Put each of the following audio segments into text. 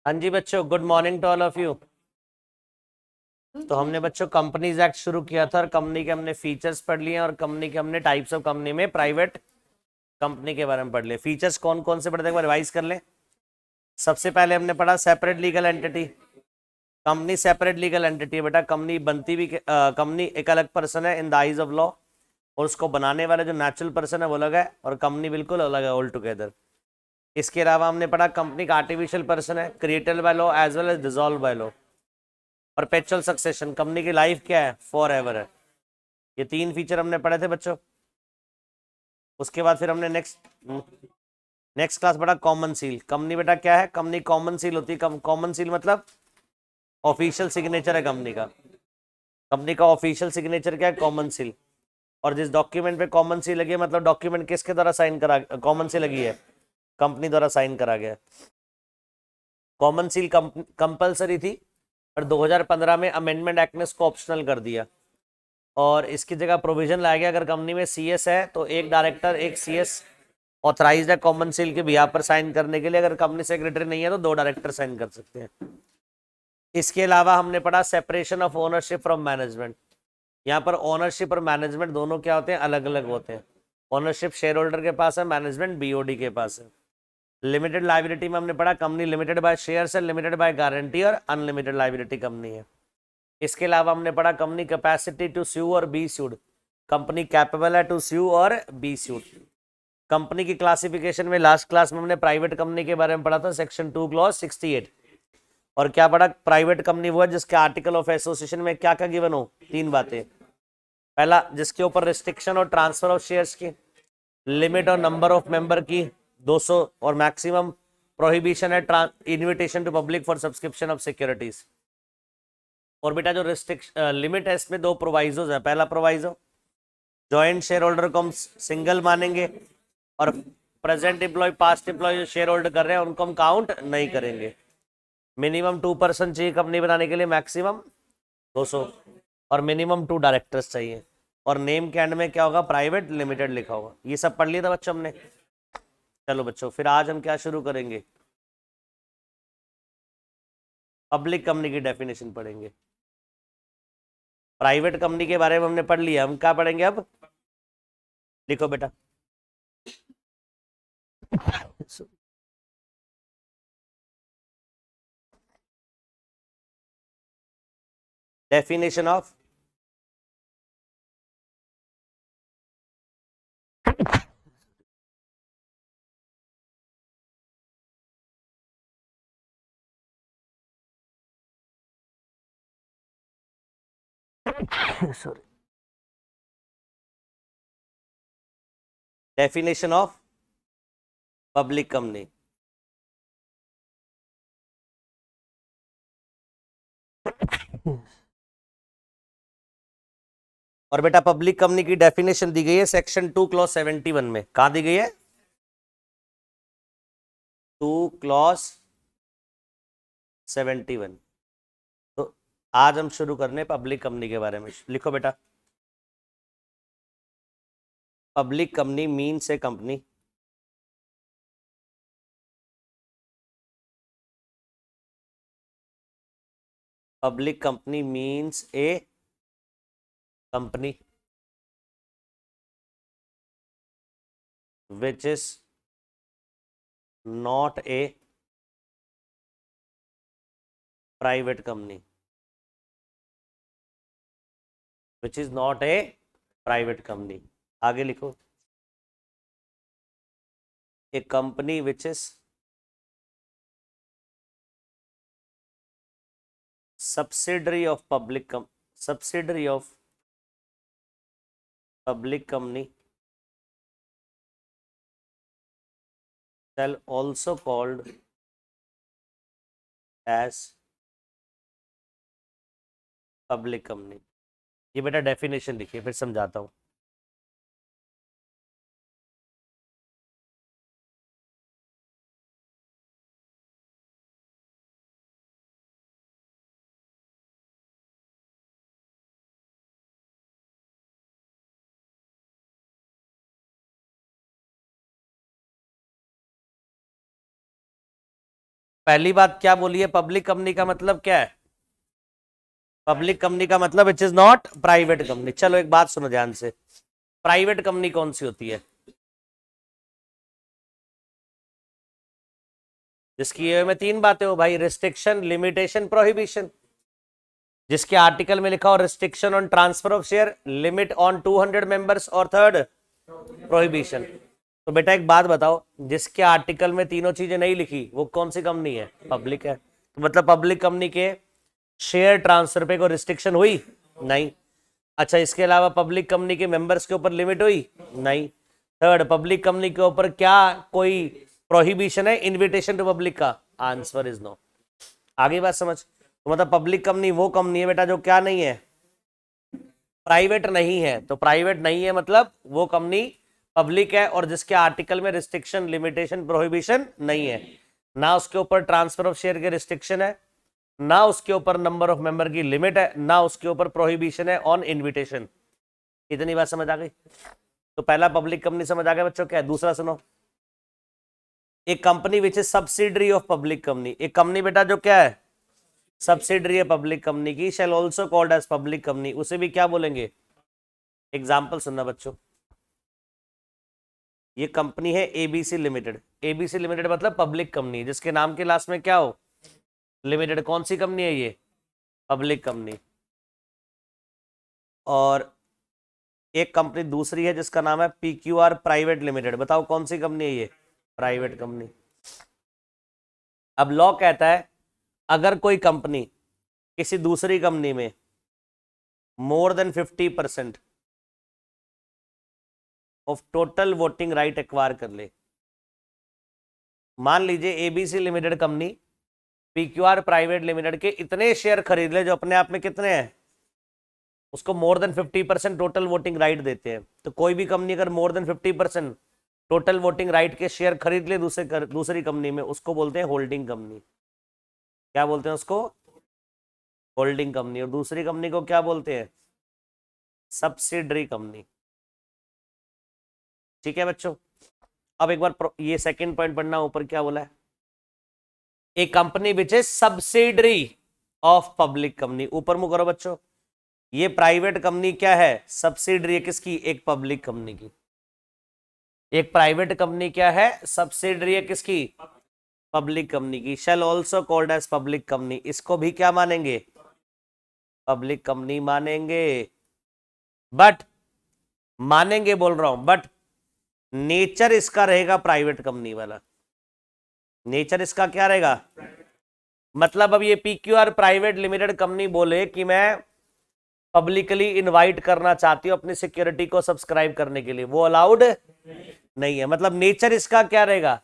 हाँ जी बच्चों, good morning to all of you. तो हमने बच्चों कंपनीज एक्ट शुरू किया था और कंपनी के हमने फीचर्स पढ़ लिए और कंपनी के हमने टाइप्स ऑफ कंपनी में प्राइवेट कंपनी के बारे में पढ़ लिए। फीचर्स कौन कौन से पढ़े थे, एक बार रिवाइज कर ले। सबसे पहले हमने पढ़ा separate legal entity. Company separate legal entity है बेटा। कंपनी बनती भी कंपनी एक अलग पर्सन है in the eyes of law, और उसको बनाने वाले जो नेचुरल पर्सन है वो अलग है और कंपनी बिल्कुल अलग है ऑल टुगेदर। इसके अलावा हमने पढ़ा कंपनी का आर्टिफिशियल पर्सन है, created by law as well as dissolve by law. Perpetual succession, company की लाइफ क्या है, फॉर एवर है। ये तीन फीचर हमने पढ़े थे बच्चों। उसके बाद फिर हमने नेक्स्ट क्लास पढ़ा कॉमन सील। कंपनी बेटा क्या है, कंपनी कॉमन सील होती है। कॉमन सील मतलब ऑफिशियल सिग्नेचर है कंपनी का। कंपनी का ऑफिशियल सिग्नेचर क्या है, कॉमन सील। और जिस डॉक्यूमेंट पे कॉमन सील लगी है मतलब डॉक्यूमेंट किसके द्वारा साइन करा, कॉमन सील लगी है, कंपनी द्वारा साइन करा गया। कॉमन सील कंपलसरी थी, पर 2015 में अमेंडमेंट एक्ट ने इसको ऑप्शनल कर दिया और इसकी जगह प्रोविजन लाया गया अगर कंपनी में सीएस है तो एक डायरेक्टर एक सीएस ऑथराइज्ड है कॉमन सील के बिहाफ पर साइन करने के लिए। अगर कंपनी सेक्रेटरी नहीं है तो दो डायरेक्टर साइन कर सकते हैं। इसके अलावा हमने पढ़ा separation of ownership from management. यहाँ पर ओनरशिप और मैनेजमेंट दोनों क्या होते हैं, अलग अलग होते हैं। ओनरशिप शेयर होल्डर के पास है, मैनेजमेंट बीओडी के पास है। लिमिटेड लाइबिलिटी में हमने पढ़ा कंपनी लिमिटेड बाय शेयर्स है, लिमिटेड बाय गारंटी और अनलिमिटेड लाइबिलिटी कंपनी है। इसके अलावा हमने पढ़ा कंपनी कैपेसिटी टू स्यू और बी स्यूड। कंपनी कैपेबल है टू स्यू और बी स्यूड। कंपनी की क्लासिफिकेशन में लास्ट क्लास में हमने प्राइवेट कंपनी के बारे में पढ़ा था, सेक्शन 2 क्लॉज 68। और क्या पढ़ा, प्राइवेट कंपनी वो है जिसके आर्टिकल ऑफ एसोसिएशन में क्या क्या गिवन हो, तीन बातें। पहला, जिसके ऊपर रिस्ट्रिक्शन और ट्रांसफर ऑफ शेयर्स की, लिमिट और नंबर ऑफ मेंबर की 200, और मैक्सिमम प्रोहिबिशन है invitation to public for subscription of securities. और बेटा जो रिस्ट्रिक्शन लिमिट है इसमें दो प्रोवाइजोज है। पहला प्रोवाइजो, जॉइंट शेयर होल्डर को हम सिंगल मानेंगे और प्रेजेंट एम्प्लॉय पास्ट एम्प्लॉय जो शेयर होल्डर कर रहे हैं उनको हम काउंट नहीं करेंगे। मिनिमम 2% चाहिए कंपनी बनाने के लिए, मैक्सिमम 200, और मिनिमम 2 डायरेक्टर्स चाहिए। और नेम के एंड में क्या होगा, प्राइवेट लिमिटेड लिखा होगा। ये सब पढ़ लिया था बच्चों हमने। चलो बच्चों, फिर आज हम क्या शुरू करेंगे, पब्लिक कंपनी की डेफिनेशन पढ़ेंगे। प्राइवेट कंपनी के बारे में हमने पढ़ लिया, हम क्या पढ़ेंगे अब, लिखो बेटा। Definition of sorry, definition of public company. और बेटा पब्लिक कंपनी की डेफिनेशन दी गई है सेक्शन 2 क्लॉज 71 में। कहा दी गई है, 2 क्लॉज 71। तो आज हम शुरू करने पब्लिक कंपनी के बारे में। लिखो बेटा, public company means a company public company means a company which is not a private company, which is not a private company। आगे लिखो, a company which is subsidiary of subsidiary of public company shall also called as public company. ये बेटा definition लिखिए, फिर समझाता हूँ। पहली बात क्या बोली है, पब्लिक कंपनी का मतलब क्या है? पब्लिक कंपनी का मतलब it is not private company. चलो एक बात सुनो ध्यान से, प्राइवेट कंपनी कौन सी होती है? जिसकी ये में तीन बातें हो भाई, रिस्ट्रिक्शन, लिमिटेशन, प्रोहिबिशन। जिसके आर्टिकल में लिखा हो restriction on transfer of share, limit on 200 members, और थर्ड प्रोहिबिशन। तो बेटा एक बात बताओ, जिसके आर्टिकल में तीनों चीजें नहीं लिखी वो कौन सी कंपनी है? पब्लिक है। तो मतलब पब्लिक कंपनी के शेयर ट्रांसफर पे कोई रिस्ट्रिक्शन हुई? नहीं। अच्छा, इसके अलावा पब्लिक कंपनी के मेंबर्स के ऊपर लिमिट हुई? नहीं। थर्ड, पब्लिक कंपनी के ऊपर क्या कोई प्रोहिबिशन है इन्विटेशन टू पब्लिक का? Answer is no. आगे बात समझ। तो मतलब पब्लिक कंपनी वो कंपनी है बेटा जो क्या नहीं है? प्राइवेट नहीं है। तो प्राइवेट नहीं है मतलब वो कंपनी पब्लिक है और जिसके आर्टिकल में रिस्ट्रिक्शन, लिमिटेशन, प्रोहिबिशन नहीं है। ना उसके ऊपर ट्रांसफर ऑफ शेयर के रिस्ट्रिक्शन है, ना उसके ऊपर नंबर ऑफ मेंबर की लिमिट है, ना उसके ऊपर प्रोहिबिशन है ऑन इनविटेशन। इतनी बात समझ आ गई? तो पहला पब्लिक कंपनी समझ आ गया बच्चों, क्या है? दूसरा सुनो, एक company which is subsidiary of public company. एक कंपनी बेटा जो क्या है? सब्सिडरी है पब्लिक कंपनी की, shall also called as public company. उसे भी क्या बोलेंगे? एग्जाम्पल सुनना बच्चों, ये कंपनी है एबीसी लिमिटेड। एबीसी लिमिटेड मतलब पब्लिक कंपनी जिसके नाम के लास्ट में क्या हो? लिमिटेड। कौन सी कंपनी है ये? Public company. और एक कंपनी दूसरी है जिसका नाम है पीक्यूआर प्राइवेट लिमिटेड। बताओ कौन सी कंपनी है ये? Private company. अब लॉ कहता है अगर कोई कंपनी किसी दूसरी कंपनी में more than 50% of total voting right acquire कर ले, मान लीजिए ABC limited company PQR private limited के इतने शेयर खरीद ले जो अपने आप में कितने हैं? उसको more than 50% total voting right देते हैं। तो कोई भी कंपनी अगर more than 50% total voting right के शेयर खरीद ले दूसरी कंपनी में, उसको बोलते हैं होल्डिंग कंपनी। क्या बोलते हैं उसको? Holding company. और दूसरी कंपनी को क्या बोलते हैं? Subsidiary company. ठीक है बच्चों। अब एक बार ये सेकंड पॉइंट पढ़ना, ऊपर क्या बोला है? एक company which is subsidiary of public company. ऊपर मुंह करो बच्चों, ये प्राइवेट कंपनी क्या है? सब्सिडरी है किसकी? एक पब्लिक कंपनी की। एक प्राइवेट कंपनी क्या है? सब्सिडरी है किसकी? पब्लिक कंपनी की। Shall also called as public company. इसको भी क्या मानेंगे? पब्लिक कंपनी मानेंगे। बट, मानेंगे बोल रहा हूं, बट नेचर इसका रहेगा प्राइवेट कंपनी वाला। नेचर इसका क्या रहेगा? मतलब अब ये पीक्यूआर प्राइवेट लिमिटेड कंपनी बोले कि मैं पब्लिकली इनवाइट करना चाहती हूं अपनी सिक्योरिटी को सब्सक्राइब करने के लिए, वो अलाउड नहीं है। मतलब नेचर इसका क्या रहेगा?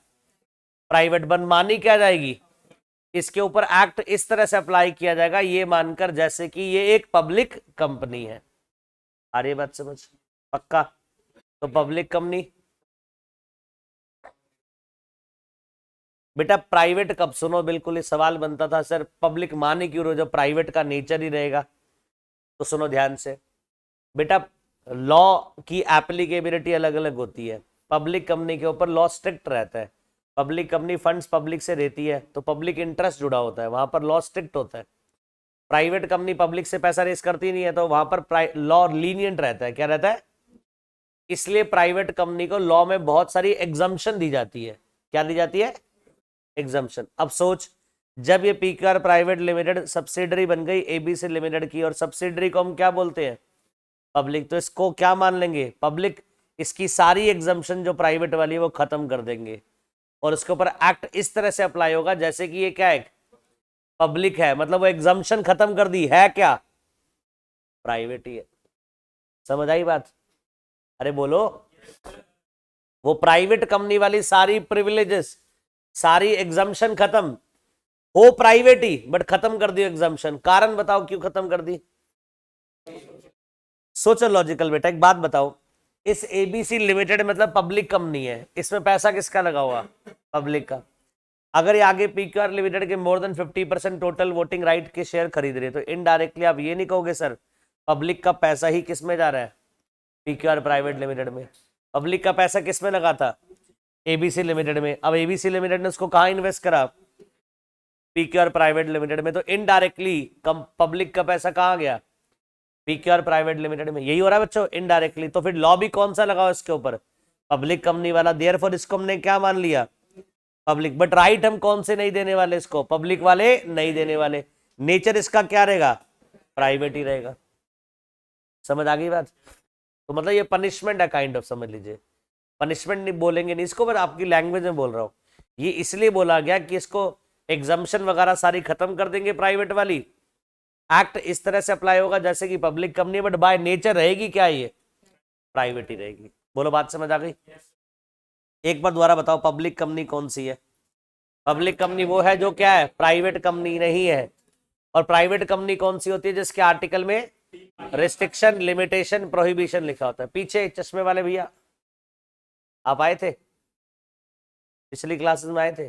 प्राइवेट। मनमानी क्या जाएगी? इसके ऊपर एक्ट इस तरह से अप्लाई किया जाएगा ये मानकर जैसे कि ये एक पब्लिक कंपनी है। आ रही बात समझ? पक्का? तो पब्लिक कंपनी बेटा प्राइवेट कब? सुनो, बिल्कुल ये सवाल बनता था सर पब्लिक माने क्यों रहे जब प्राइवेट का नेचर ही रहेगा। तो सुनो ध्यान से बेटा, लॉ की एप्लीकेबिलिटी अलग अलग होती है। पब्लिक कंपनी के ऊपर लॉ स्ट्रिक्ट रहता है। पब्लिक कंपनी फंड्स पब्लिक से रहती है तो पब्लिक इंटरेस्ट जुड़ा होता है, वहां पर लॉ स्ट्रिक्ट होता है। प्राइवेट कंपनी पब्लिक से पैसा रेस करती नहीं है तो वहां पर लॉ लीनियंट रहता है। क्या रहता है? इसलिए प्राइवेट कंपनी को लॉ में बहुत सारी एग्जम्पशन दी जाती है। क्या दी जाती है? एग्जम्पशन। अब सोच, जब ये पीकर प्राइवेट लिमिटेड सब्सिडरी बन गई एबीसी लिमिटेड की, और सब्सिडरी को हम क्या बोलते हैं? पब्लिक। तो इसको क्या मान लेंगे? पब्लिक। इसकी सारी एग्जम्पशन जो प्राइवेट वाली है वो खत्म कर देंगे और उसके ऊपर एक्ट इस तरह से अप्लाई होगा जैसे कि ये क्या है? पब्लिक है। मतलब वो एग्जम्पशन खत्म कर दी है क्या? प्राइवेट ही है। समझ आई बात? अरे बोलो। वो प्राइवेट कंपनी वाली सारी प्रिविलेजेस, सारी एग्जम्पशन खत्म, हो प्राइवेट ही बट खत्म कर दी एग्जम्पशन। कारण बताओ क्यों खत्म कर दी? सोचो लॉजिकल बेटा, एक बात बताओ, इस एबीसी लिमिटेड मतलब पब्लिक कंपनी है, इसमें पैसा किसका लगा हुआ? पब्लिक का। अगर ये आगे पीक्यूआर लिमिटेड के more than 50% total voting right के शेयर खरीद रहे तो इनडायरेक्टली आप ये नहीं कहोगे सर पब्लिक का पैसा ही किस में जा रहा है? पीक्यूआर प्राइवेट लिमिटेड में। पब्लिक का पैसा किस में लगा था? एबीसी लिमिटेड में। अब एबीसी लिमिटेड ने उसको कहां इन्वेस्ट करा? पीकेआर प्राइवेट लिमिटेड में, तो इनडायरेक्टली पब्लिक का पैसा कहाँ गया, पीकेआर प्राइवेट लिमिटेड में। यही हो रहा है बच्चों, इनडायरेक्टली। तो फिर लॉ भी कौन सा लगाओ इसके ऊपर, पब्लिक कंपनी वाला। देयरफॉर इसको हमने क्या मान लिया, पब्लिक। बट राइट हम कौन से नहीं देने वाले इसको, पब्लिक वाले नहीं देने वाले। नेचर इसका क्या रहेगा, प्राइवेट ही रहेगा। समझ आ गई बात। तो मतलब ये पनिशमेंट है काइंड ऑफ, समझ लीजिए। पनिशमेंट नहीं बोलेंगे नहीं इसको, पर आपकी लैंग्वेज में बोल रहा हूं। ये इसलिए बोला गया कि इसको एग्जम्पशन वगैरह सारी खत्म कर देंगे प्राइवेट वाली। एक्ट इस तरह से अप्लाई होगा जैसे कि public company, but by nature रहेगी क्या, ये प्राइवेट ही रहेगी। बोलो बात समझ आ गई। एक बार दोबारा बताओ, पब्लिक कंपनी कौन सी है। पब्लिक कंपनी वो है जो क्या है, प्राइवेट कंपनी नहीं है। और प्राइवेट कंपनी कौन सी होती है, जिसके आर्टिकल में रिस्ट्रिक्शन, लिमिटेशन, प्रोहिबिशन लिखा होता है। पीछे चश्मे वाले भैया आप आए थे, पिछली क्लासेस में आए थे,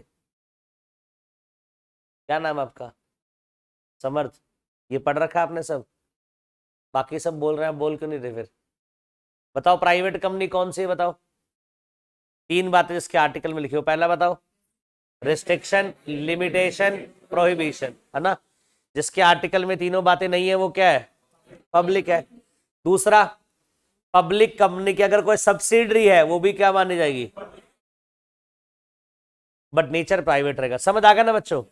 क्या नाम है आपका, समर्थ। ये पढ़ रखा है आपने सब, बाकी सब बोल रहे हैं, बोल क्यों नहीं रहे फिर। बताओ प्राइवेट कंपनी कौन सी है, बताओ। तीन बातें जिसके आर्टिकल में लिखी हो। पहला बताओ, रिस्ट्रिक्शन, लिमिटेशन, प्रोहिबिशन, है ना। जिसके आर्टिकल में तीनों बातें नहीं है वो क्या है, पब्लिक है। दूसरा, पब्लिक कंपनी की अगर कोई सब्सिडरी है वो भी क्या मानी जाएगी, बट नेचर प्राइवेट रहेगा। समझ आ गया ना बच्चों।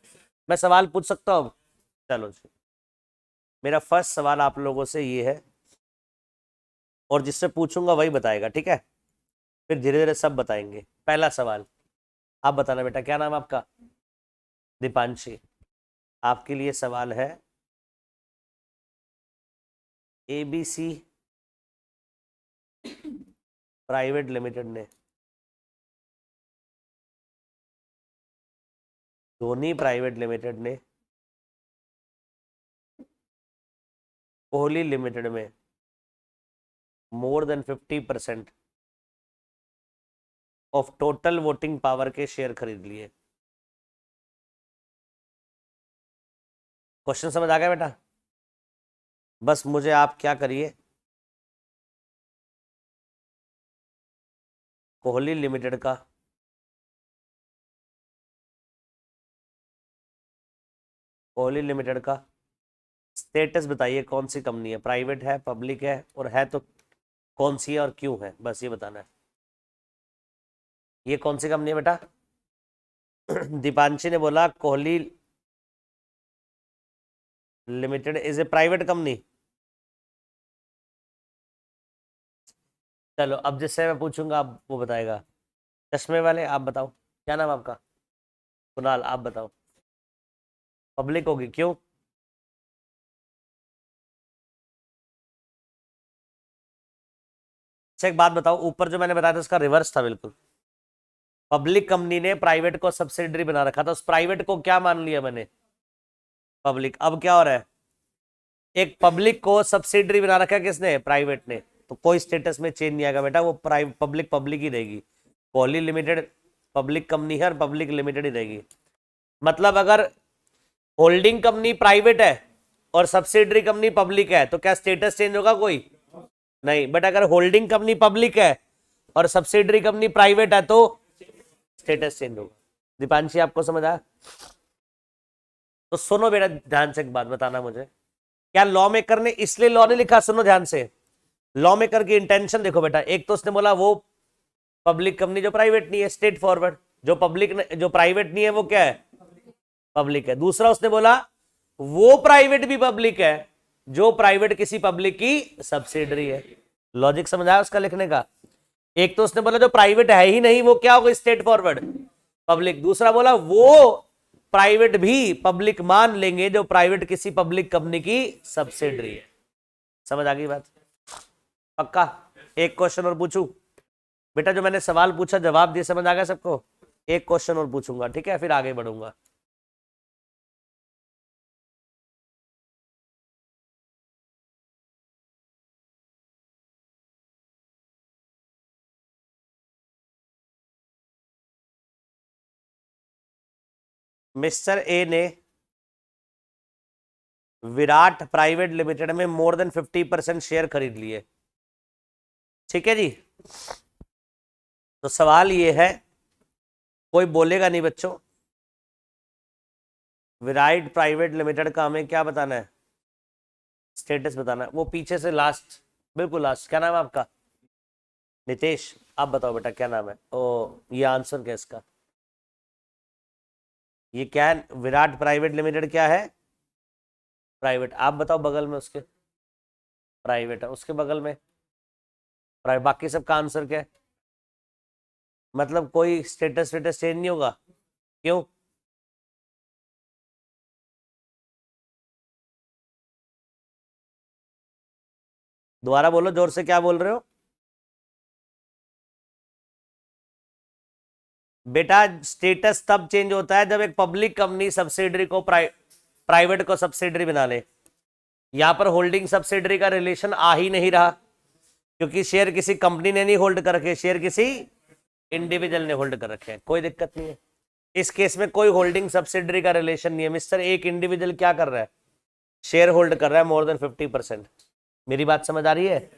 मैं सवाल पूछ सकता हूं, चलो जी। मेरा फर्स्ट सवाल आप लोगों से ये है, और जिससे पूछूंगा वही बताएगा, ठीक है। फिर धीरे धीरे सब बताएंगे। पहला सवाल आप बताना बेटा, क्या नाम आपका, दीपांशी। आपके लिए सवाल है, एबीसी प्राइवेट लिमिटेड ने, धोनी प्राइवेट लिमिटेड ने कोहली लिमिटेड में more than 50% of total voting power के शेयर खरीद लिए। क्वेश्चन समझ आ गया बेटा। बस मुझे आप क्या करिए, कोहली लिमिटेड का स्टेटस बताइए, कौन सी कंपनी है, प्राइवेट है, पब्लिक है, और है तो कौन सी है और क्यों है, बस ये बताना है। ये कौन सी कंपनी है बेटा। दीपांशी ने बोला Kohli limited is a private company. चलो अब जिससे मैं पूछूंगा आप वो बताएगा। चश्मे वाले आप बताओ, क्या नाम आपका, कुणाल। आप बताओ, पब्लिक होगी, क्यों। अच्छा एक बात बताओ, ऊपर जो मैंने बताया था उसका रिवर्स था बिल्कुल। पब्लिक कंपनी ने प्राइवेट को सब्सिडरी बना रखा था, उस प्राइवेट को क्या मान लिया मैंने, पब्लिक। अब क्या हो रहा है, एक पब्लिक को सब्सिडरी बना रखा है किसने, प्राइवेट ने। तो कोई स्टेटस में चेंज नहीं आएगा बेटा, वो प्राइवेट पब्लिक पब्लिक ही रहेगी। कोहली लिमिटेड पब्लिक कंपनी है और पब्लिक लिमिटेड ही रहेगी। मतलब अगर होल्डिंग कंपनी प्राइवेट है और सब्सिडरी कंपनी पब्लिक है तो क्या स्टेटस चेंज होगा, कोई नहीं। बट अगर होल्डिंग कंपनी पब्लिक है और सब्सिडरी कंपनी प्राइवेट है तो स्टेटस चेंज होगा। दीपांशी आपको समझ आया। तो सुनो बेटा ध्यान से, एक बात बताना मुझे, क्या लॉ मेकर ने इसलिए लॉ नहीं लिखा, सुनो ध्यान से। लॉ मेकर की इंटेंशन देखो बेटा, एक तो उसने बोला वो पब्लिक कंपनी जो प्राइवेट नहीं है, स्ट्रेट फॉरवर्ड। जो पब्लिक जो प्राइवेट नहीं है वो क्या है, पब्लिक है। दूसरा उसने बोला वो प्राइवेट भी पब्लिक है जो प्राइवेट किसी पब्लिक की सब्सिडरी है। लॉजिक समझ आया उसका लिखने का। एक तो उसने बोला जो प्राइवेट है ही नहीं वो क्या होगा, स्ट्रेट फॉरवर्ड पब्लिक। दूसरा बोला वो प्राइवेट भी पब्लिक मान लेंगे जो प्राइवेट किसी पब्लिक कंपनी की सब्सिडरी है। समझ आ गई बात, पक्का। एक क्वेश्चन और पूछूं बेटा, जो मैंने सवाल पूछा जवाब दिए, समझ आ गया सबको। एक क्वेश्चन और पूछूंगा, ठीक है, फिर आगे बढ़ूंगा। मिस्टर ए ने विराट प्राइवेट लिमिटेड में मोर देन 50% शेयर खरीद लिए, ठीक है जी। तो सवाल ये है, कोई बोलेगा नहीं बच्चों, विराट प्राइवेट लिमिटेड का हमें क्या बताना है? स्टेटस बताना है। वो पीछे से लास्ट, बिल्कुल लास्ट। क्या नाम है आपका? नितेश। आप बताओ बेटा क्या नाम है? ओ, ये आंसर क्या इसका? ये क्या है? विराट प्राइवेट लिमिटेड क्या है? प्राइवेट। आप बताओ बगल में उसके। प्राइवेट है उसके बगल में। प्राइवेट। बाकी सबका आंसर क्या है? मतलब कोई स्टेटस स्टेटस चेंज नहीं होगा? क्यों? दोबारा बोलो जोर से, क्या बोल रहे हो? बेटा स्टेटस तब चेंज होता है जब एक पब्लिक कंपनी सब्सिडरी को प्राइवेट को सब्सिडरी बना ले। यहां पर होल्डिंग सब्सिडरी का रिलेशन आ ही नहीं रहा, क्योंकि शेयर किसी कंपनी ने नहीं होल्ड कर रखे, शेयर किसी इंडिविजुअल ने होल्ड कर रखे हैं। कोई दिक्कत नहीं है इस केस में, कोई होल्डिंग सब्सिडरी का रिलेशन नहीं है मिस्टर। एक इंडिविजुअल क्या कर रहा है? शेयर होल्ड कर रहा है मोर देन 50%। मेरी बात समझ आ रही है?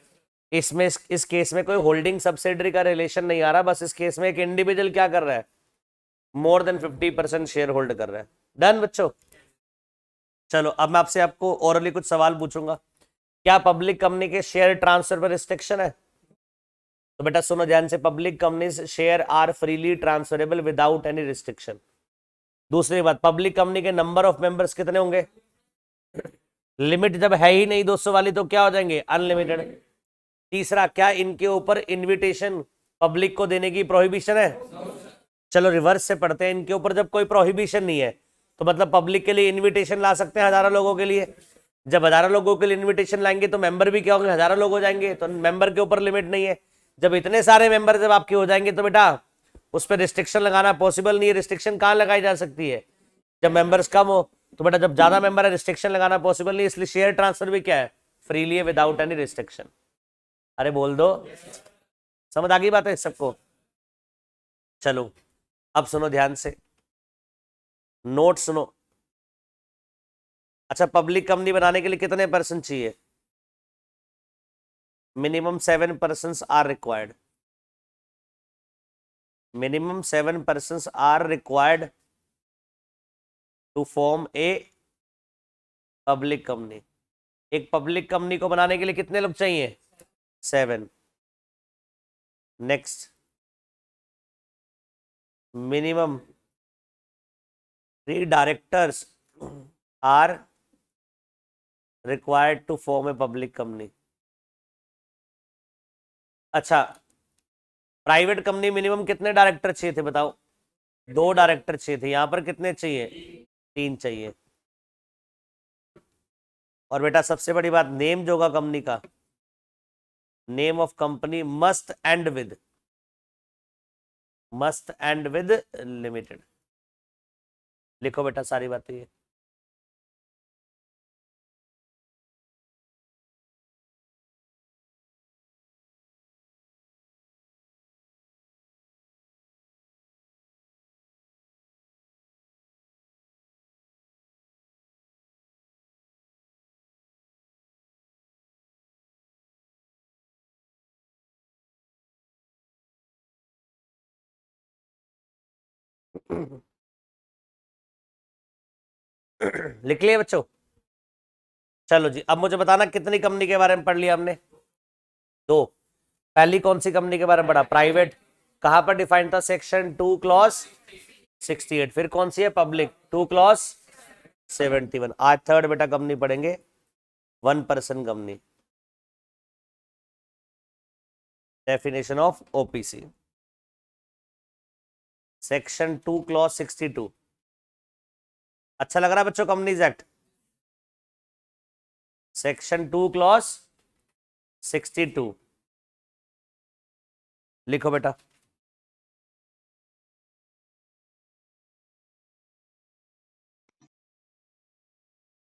इसमें इस केस में कोई होल्डिंग सब्सिडरी का रिलेशन नहीं आ रहा, बस इस केस में एक इंडिविजुअल क्या कर रहा है? मोर देन 50% शेयर होल्ड कर रहा है। डन बच्चों? चलो अब मैं आपसे आपको ओरली कुछ सवाल पूछूंगा। क्या पब्लिक कंपनी के शेयर ट्रांसफर पर रिस्ट्रिक्शन है? तो बेटा सुनो ध्यान से, public companies share are freely transferable without any restriction. दूसरी बात, पब्लिक कंपनी के नंबर ऑफ मेंबर्स कितने होंगे? लिमिट जब है ही नहीं 200 वाली तो क्या हो जाएंगे? अनलिमिटेड। तीसरा, क्या इनके ऊपर इनविटेशन पब्लिक को देने की प्रोहिबिशन है? चलो रिवर्स से पढ़ते हैं, इनके ऊपर जब कोई प्रोहिबिशन नहीं है तो मतलब पब्लिक के लिए इनविटेशन ला सकते हैं हजारों लोगों के लिए। जब हजारों लोगों के लिए इनविटेशन लाएंगे तो मेंबर भी क्या होंगे? हजारों लोग हो जाएंगे, तो मेंबर के ऊपर लिमिट नहीं है। जब इतने सारे मेंबर जब आपके हो जाएंगे तो बेटा उस पर रिस्ट्रिक्शन लगाना पॉसिबल नहीं है। रिस्ट्रिक्शन कहाँ लगाई जा सकती है? जब मेंबर्स कम हो। तो बेटा जब ज्यादा मेंबर है रिस्ट्रिक्शन लगाना पॉसिबल नहीं, इसलिए शेयर ट्रांसफर भी क्या है? फ्रीली है, विदाउट एनी रिस्ट्रिक्शन। अरे बोल दो, समझ आ गई बात है सबको? चलो अब सुनो ध्यान से, नोट सुनो। अच्छा, पब्लिक कंपनी बनाने के लिए कितने पर्सन चाहिए? Minimum 7 persons are required. Minimum 7 persons are required to form a public company. एक पब्लिक कंपनी को बनाने के लिए कितने लोग चाहिए? 7। Next, minimum 3 directors are required to form a public company. अच्छा, प्राइवेट कंपनी मिनिमम कितने डायरेक्टर चाहिए थे बताओ? 2 डायरेक्टर चाहिए थे, यहां पर कितने चाहिए? 3 चाहिए। और बेटा सबसे बड़ी बात, नेम जो होगा कंपनी का, name of company must and with limited. लिखो बेटा सारी बातें ये। लिख लिए बच्चों? चलो जी, अब मुझे बताना कितनी कंपनी के बारे में पढ़ लिया हमने? 2। पहली कौन सी कंपनी के बारे में पढ़ा? प्राइवेट। कहां पर डिफाइन था? Section 2 clause 68। फिर कौन सी है? Public 2 clause 71। आज थर्ड बेटा कंपनी पढ़ेंगे, 1 person company. Definition of OPC, section 2 clause 62। अच्छा लग रहा है बच्चों कंपनीज एक्ट? Section 2 clause 62। लिखो बेटा।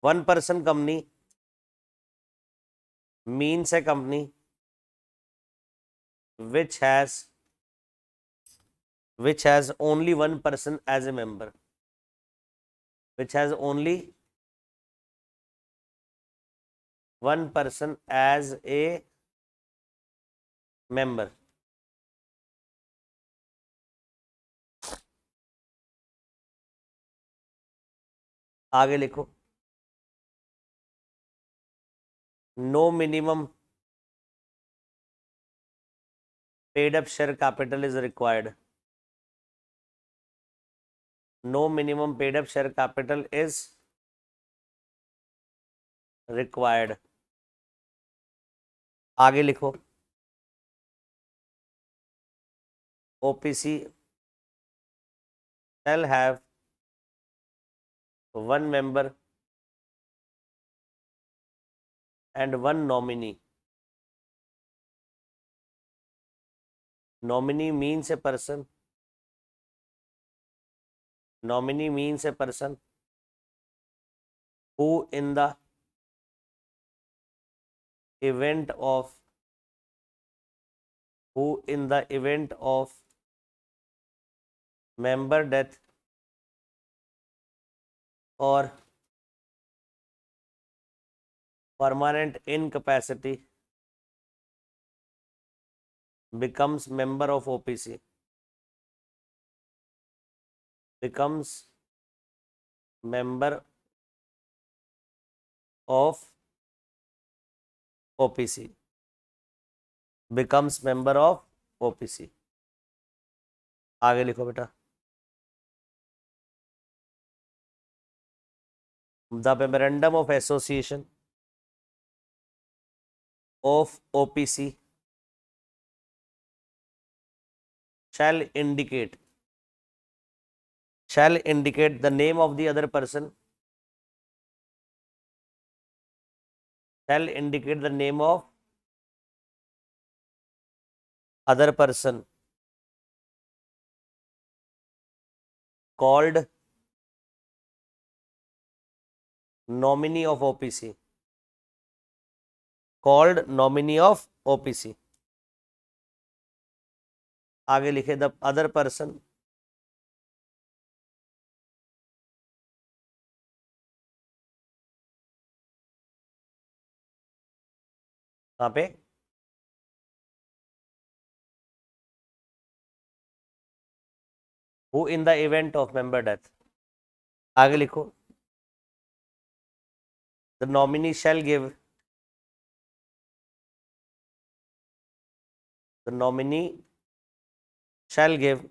1 person company means a company which has only 1 person as a member, which has only 1 person as a member। आगे लिखो, no minimum paid up share capital is required, no minimum paid up share capital is required. आगे लिखो, OPC shall have one member and one nominee. Nominee means a person. Nominee means a person who in the event of member death or permanent incapacity becomes member of OPC, becomes member of OPC, becomes member of OPC। आगे लिखो बेटा, the memorandum of association of OPC shall indicate the name of the other person, shall indicate the name of other person called nominee of OPC, called nominee of OPC। आगे लिखे, the other person कहाँ पे, who in the event of member death। आगे लिखो, the nominee shall give, the nominee shall give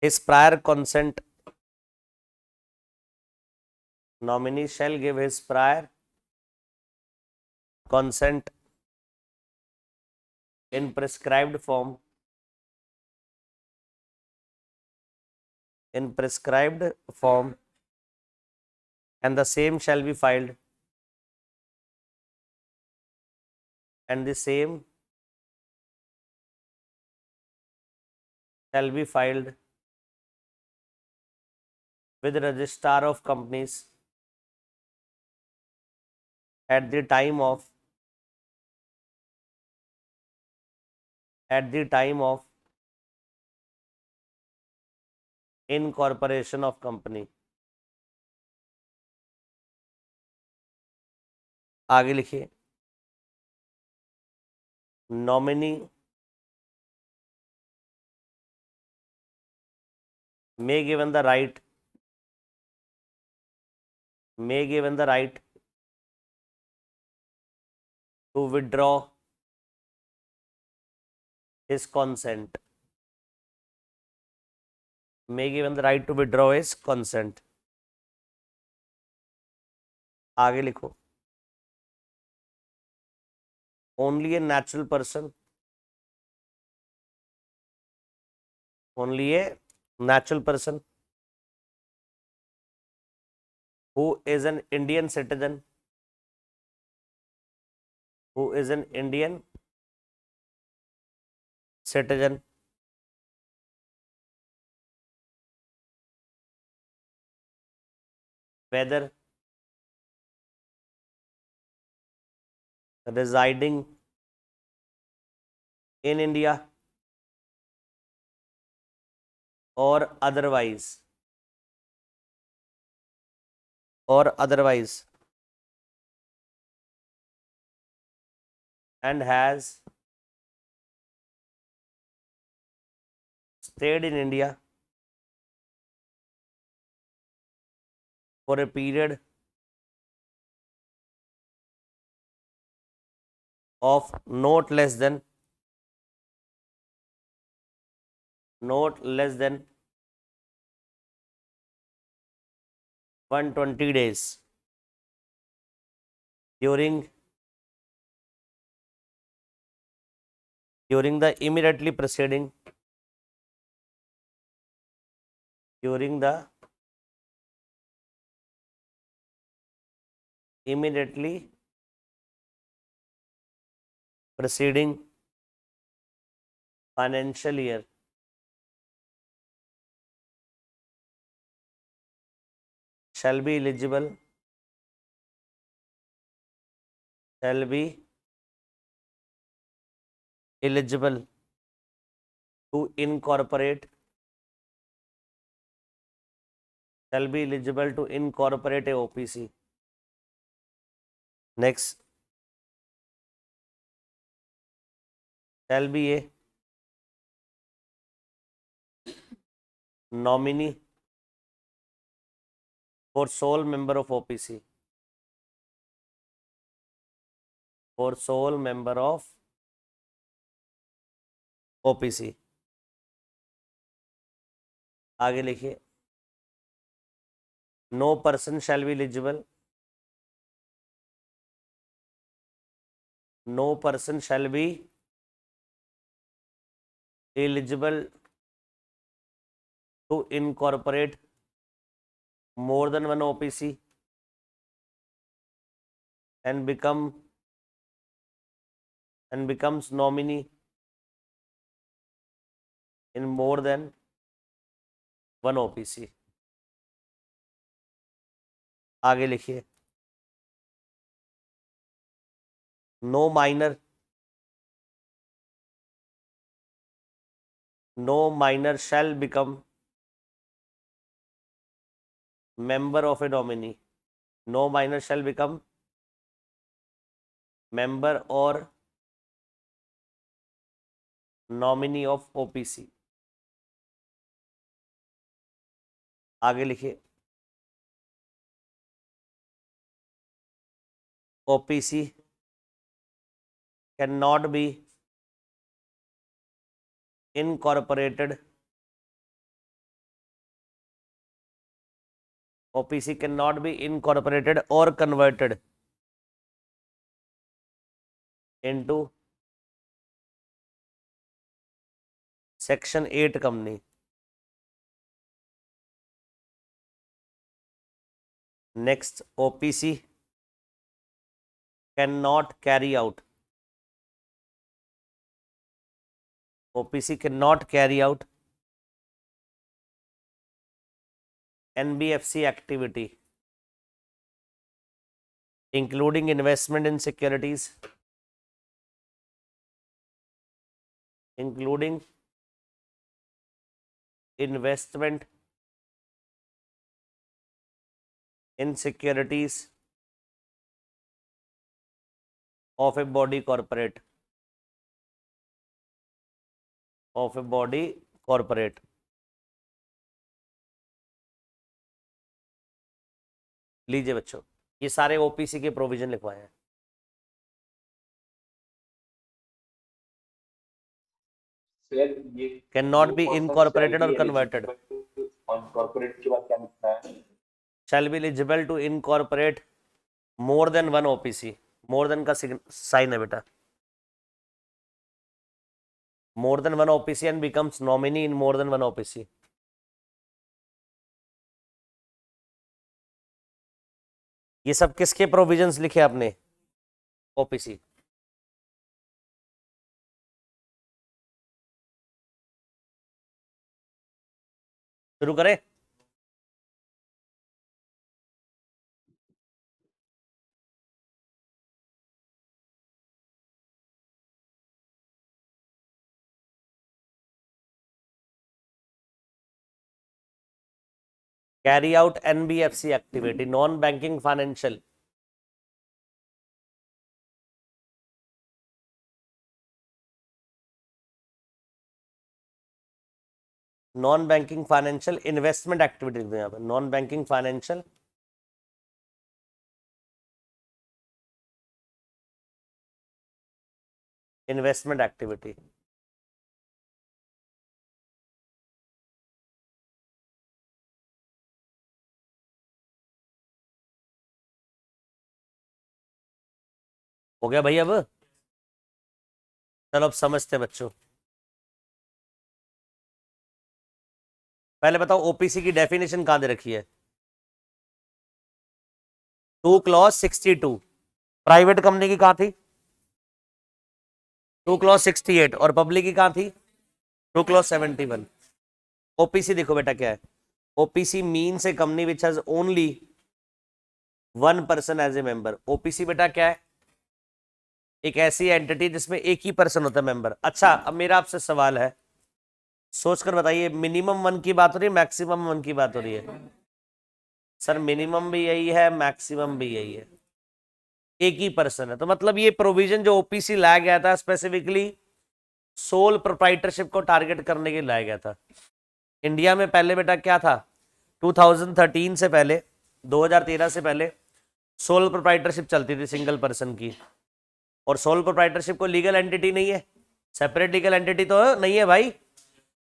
his prior consent, nominee shall give his prior consent in prescribed form, in prescribed form, and the same shall be filed, and the same shall be filed with registrar of companies at the time of incorporation of company। आगे लिखिए, nominee may given the right to withdraw his consent, may given the right to withdraw his consent। आगे लिखो, only a natural person, only a natural person who is an Indian citizen, who is an Indian citizen, whether residing in India or otherwise, and has stayed in India for a period of not less than 120 days during the immediately preceding immediately preceding financial year shall be eligible to incorporate a OPC. Next, shall be a nominee for sole member of OPC. आगे लिखिए, no person shall be eligible to incorporate more than one OPC and becomes nominee in more than one OPC. आगे लिखिए, no minor shall become member of a nominee. No minor shall become member or nominee of OPC. आगे लिखिए, OPC cannot be incorporated or converted into Section 8 company. Next, OPC cannot carry out NBFC activity, including investment in securities, of a body corporate. लीजिए बच्चों, ये सारे OPC के provision लिखवाए हैं. Sir ये कैन नॉट बी इनकॉर्पोरेटेड और converted. Corporate के बाद क्या लिखना है? Shall be eligible to incorporate more than one OPC. More than का साइन है बेटा. More than one OPC and becomes nominee in more than one OPC. ये सब किसके प्रोविजंस लिखे आपने? ओपीसी. शुरू करें. Carry out NBFC activity, non-banking financial. Non banking financial investment activity लिख दें यहाँ पे. Non banking financial investment activity. हो गया भाई? अब चलो अब समझते हैं बच्चों। पहले बताओ ओपीसी की डेफिनेशन कहां दे रखी है? 2 क्लॉज 62। प्राइवेट कंपनी की कहां थी? 2 क्लॉज 68। और पब्लिक की कहां थी? 2 क्लॉज 71। ओपीसी देखो बेटा क्या है। OPC means a company which has only 1 person as a member. OPC बेटा क्या है? एक ऐसी एंटिटी जिसमें एक ही पर्सन होता है मेंबर। अच्छा अब मेरा आपसे सवाल है, सोचकर बताइए, मिनिमम 1 की बात हो रही है, मैक्सिमम 1 की बात हो रही है? सर मिनिमम भी यही है, मैक्सिमम भी यही है, एक ही पर्सन है। तो मतलब ये प्रोविजन जो ओपीसी लाया गया था स्पेसिफिकली सोल प्रोप्राइटरशिप को टारगेट करने के लिए लाया गया था। इंडिया में पहले बेटा क्या था? 2013 से पहले, 2013 से पहले सोल प्रोप्राइटरशिप चलती थी सिंगल पर्सन की। और सोल प्रोप्राइटरशिप को लीगल एंटिटी नहीं है, सेपरेट लीगल एंटिटी तो नहीं है भाई।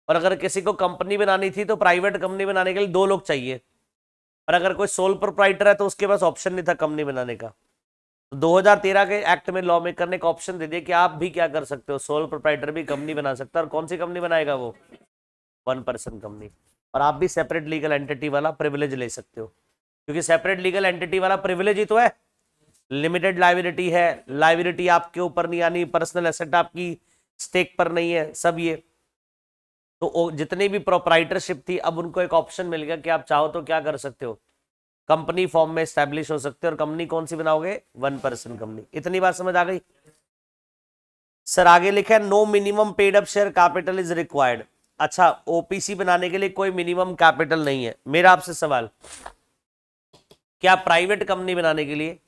और अगर किसी को कंपनी बनानी थी तो प्राइवेट कंपनी बनाने के लिए 2 लोग चाहिए। और अगर कोई सोल प्रोप्राइटर है तो उसके पास ऑप्शन नहीं था कंपनी बनाने का। तो 2013 के एक्ट में लॉ मेकर ने एक ऑप्शन दे दिया कि आप भी क्या कर सकते हो, सोल प्रोप्राइटर भी कंपनी बना सकता है। और कौन सी कंपनी बनाएगा वो? 1 पर्सन कंपनी। और आप भी सेपरेट लीगल एंटिटी वाला प्रिविलेज ले सकते हो, क्योंकि सेपरेट लीगल एंटिटी वाला प्रिविलेज ही तो है। लिमिटेड लायबिलिटी है, लायबिलिटी आपके ऊपर नहीं आनी, पर्सनल एसेट आपकी स्टेक पर नहीं है, सब ये। तो जितनी भी प्रोप्राइटरशिप थी अब उनको एक ऑप्शन मिल गया कि आप चाहो तो क्या कर सकते हो, कंपनी फॉर्म में एस्टैब्लिश हो सकते हो। और कंपनी कौन सी बनाओगे? 1 पर्सन कंपनी। इतनी बात समझ आ गई? सर आगे लिखा है no minimum paid up share capital is required. अच्छा ओपीसी बनाने के लिए कोई मिनिमम कैपिटल नहीं है। मेरा आपसे सवाल, क्या प्राइवेट कंपनी बनाने के लिए,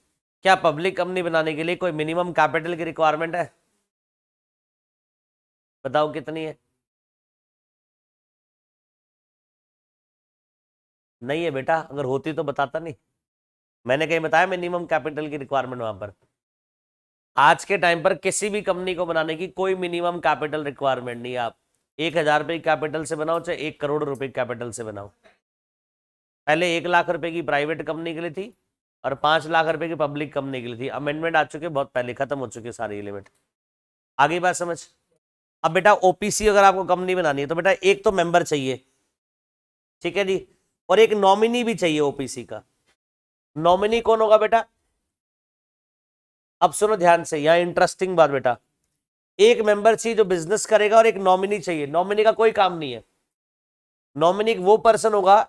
क्या पब्लिक कंपनी बनाने के लिए कोई मिनिमम कैपिटल की रिक्वायरमेंट है? बताओ कितनी है? नहीं है बेटा, अगर होती तो बताता नहीं। मैंने कहीं बताया मिनिमम कैपिटल की रिक्वायरमेंट? वहां पर आज के टाइम पर किसी भी कंपनी को बनाने की कोई मिनिमम कैपिटल रिक्वायरमेंट नहीं है। आप 1,000 रुपए की कैपिटल से बनाओ चाहे 1 करोड़ रुपए की कैपिटल से बनाओ। पहले 1 लाख रुपए की प्राइवेट कंपनी के लिए थी और 5 लाख रुपए की पब्लिक कंपनी के लिए थी। अमेंडमेंट आ चुके बहुत पहले, खत्म हो चुके सारी लिमिट। आगे बात समझ। अब बेटा ओपीसी अगर आपको कंपनी बनानी है तो बेटा एक तो मेंबर चाहिए, ठीक है जी, और एक नॉमिनी भी चाहिए ओपीसी का। नॉमिनी कौन होगा बेटा? अब सुनो ध्यान से, यहां इंटरेस्टिंग बात बेटा, एक मेंबर चाहिए जो बिजनेस करेगा और एक नॉमिनी चाहिए। नॉमिनी का कोई काम नहीं है। नॉमिनी वो पर्सन होगा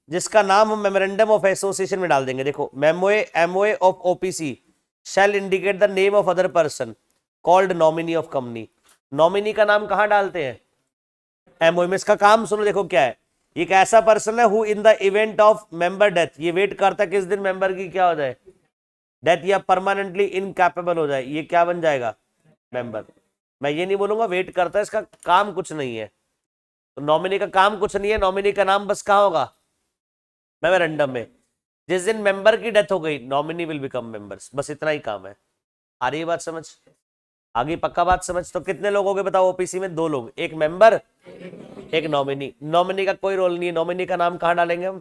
जिसका नाम हम मेमोरेंडम ऑफ एसोसिएशन में डाल देंगे। देखो MOA of OPC shall indicate the name of other person called nominee of company. Nominee का नाम कहां डालते हैं? एमओए में। इसका काम सुनो, देखो क्या है, एक ऐसा पर्सन है who in the event of member death, ये वेट करता है किस दिन मेंबर की क्या हो जाए, डेथ, या परमानेंटली इनकैपेबल हो जाए, ये क्या बन जाएगा? मेंबर। मैं ये नहीं बोलूंगा वेट करता है, इसका काम कुछ नहीं है। तो नॉमिनी का काम कुछ नहीं है, नॉमिनी का नाम बस कहां होगा? मेमोरेंडम में। जिस दिन मेंबर की डेथ हो गई नॉमिनी विल बिकम मेंबर्स, बस इतना ही काम है। आ रही है बात समझ? आगे पक्का बात समझ। तो कितने लोग हो गए बताओ ओपीसी में? 2 लोग, एक मेंबर एक नॉमिनी। नॉमिनी का कोई रोल नहीं है, नॉमिनी का नाम कहां डालेंगे हम?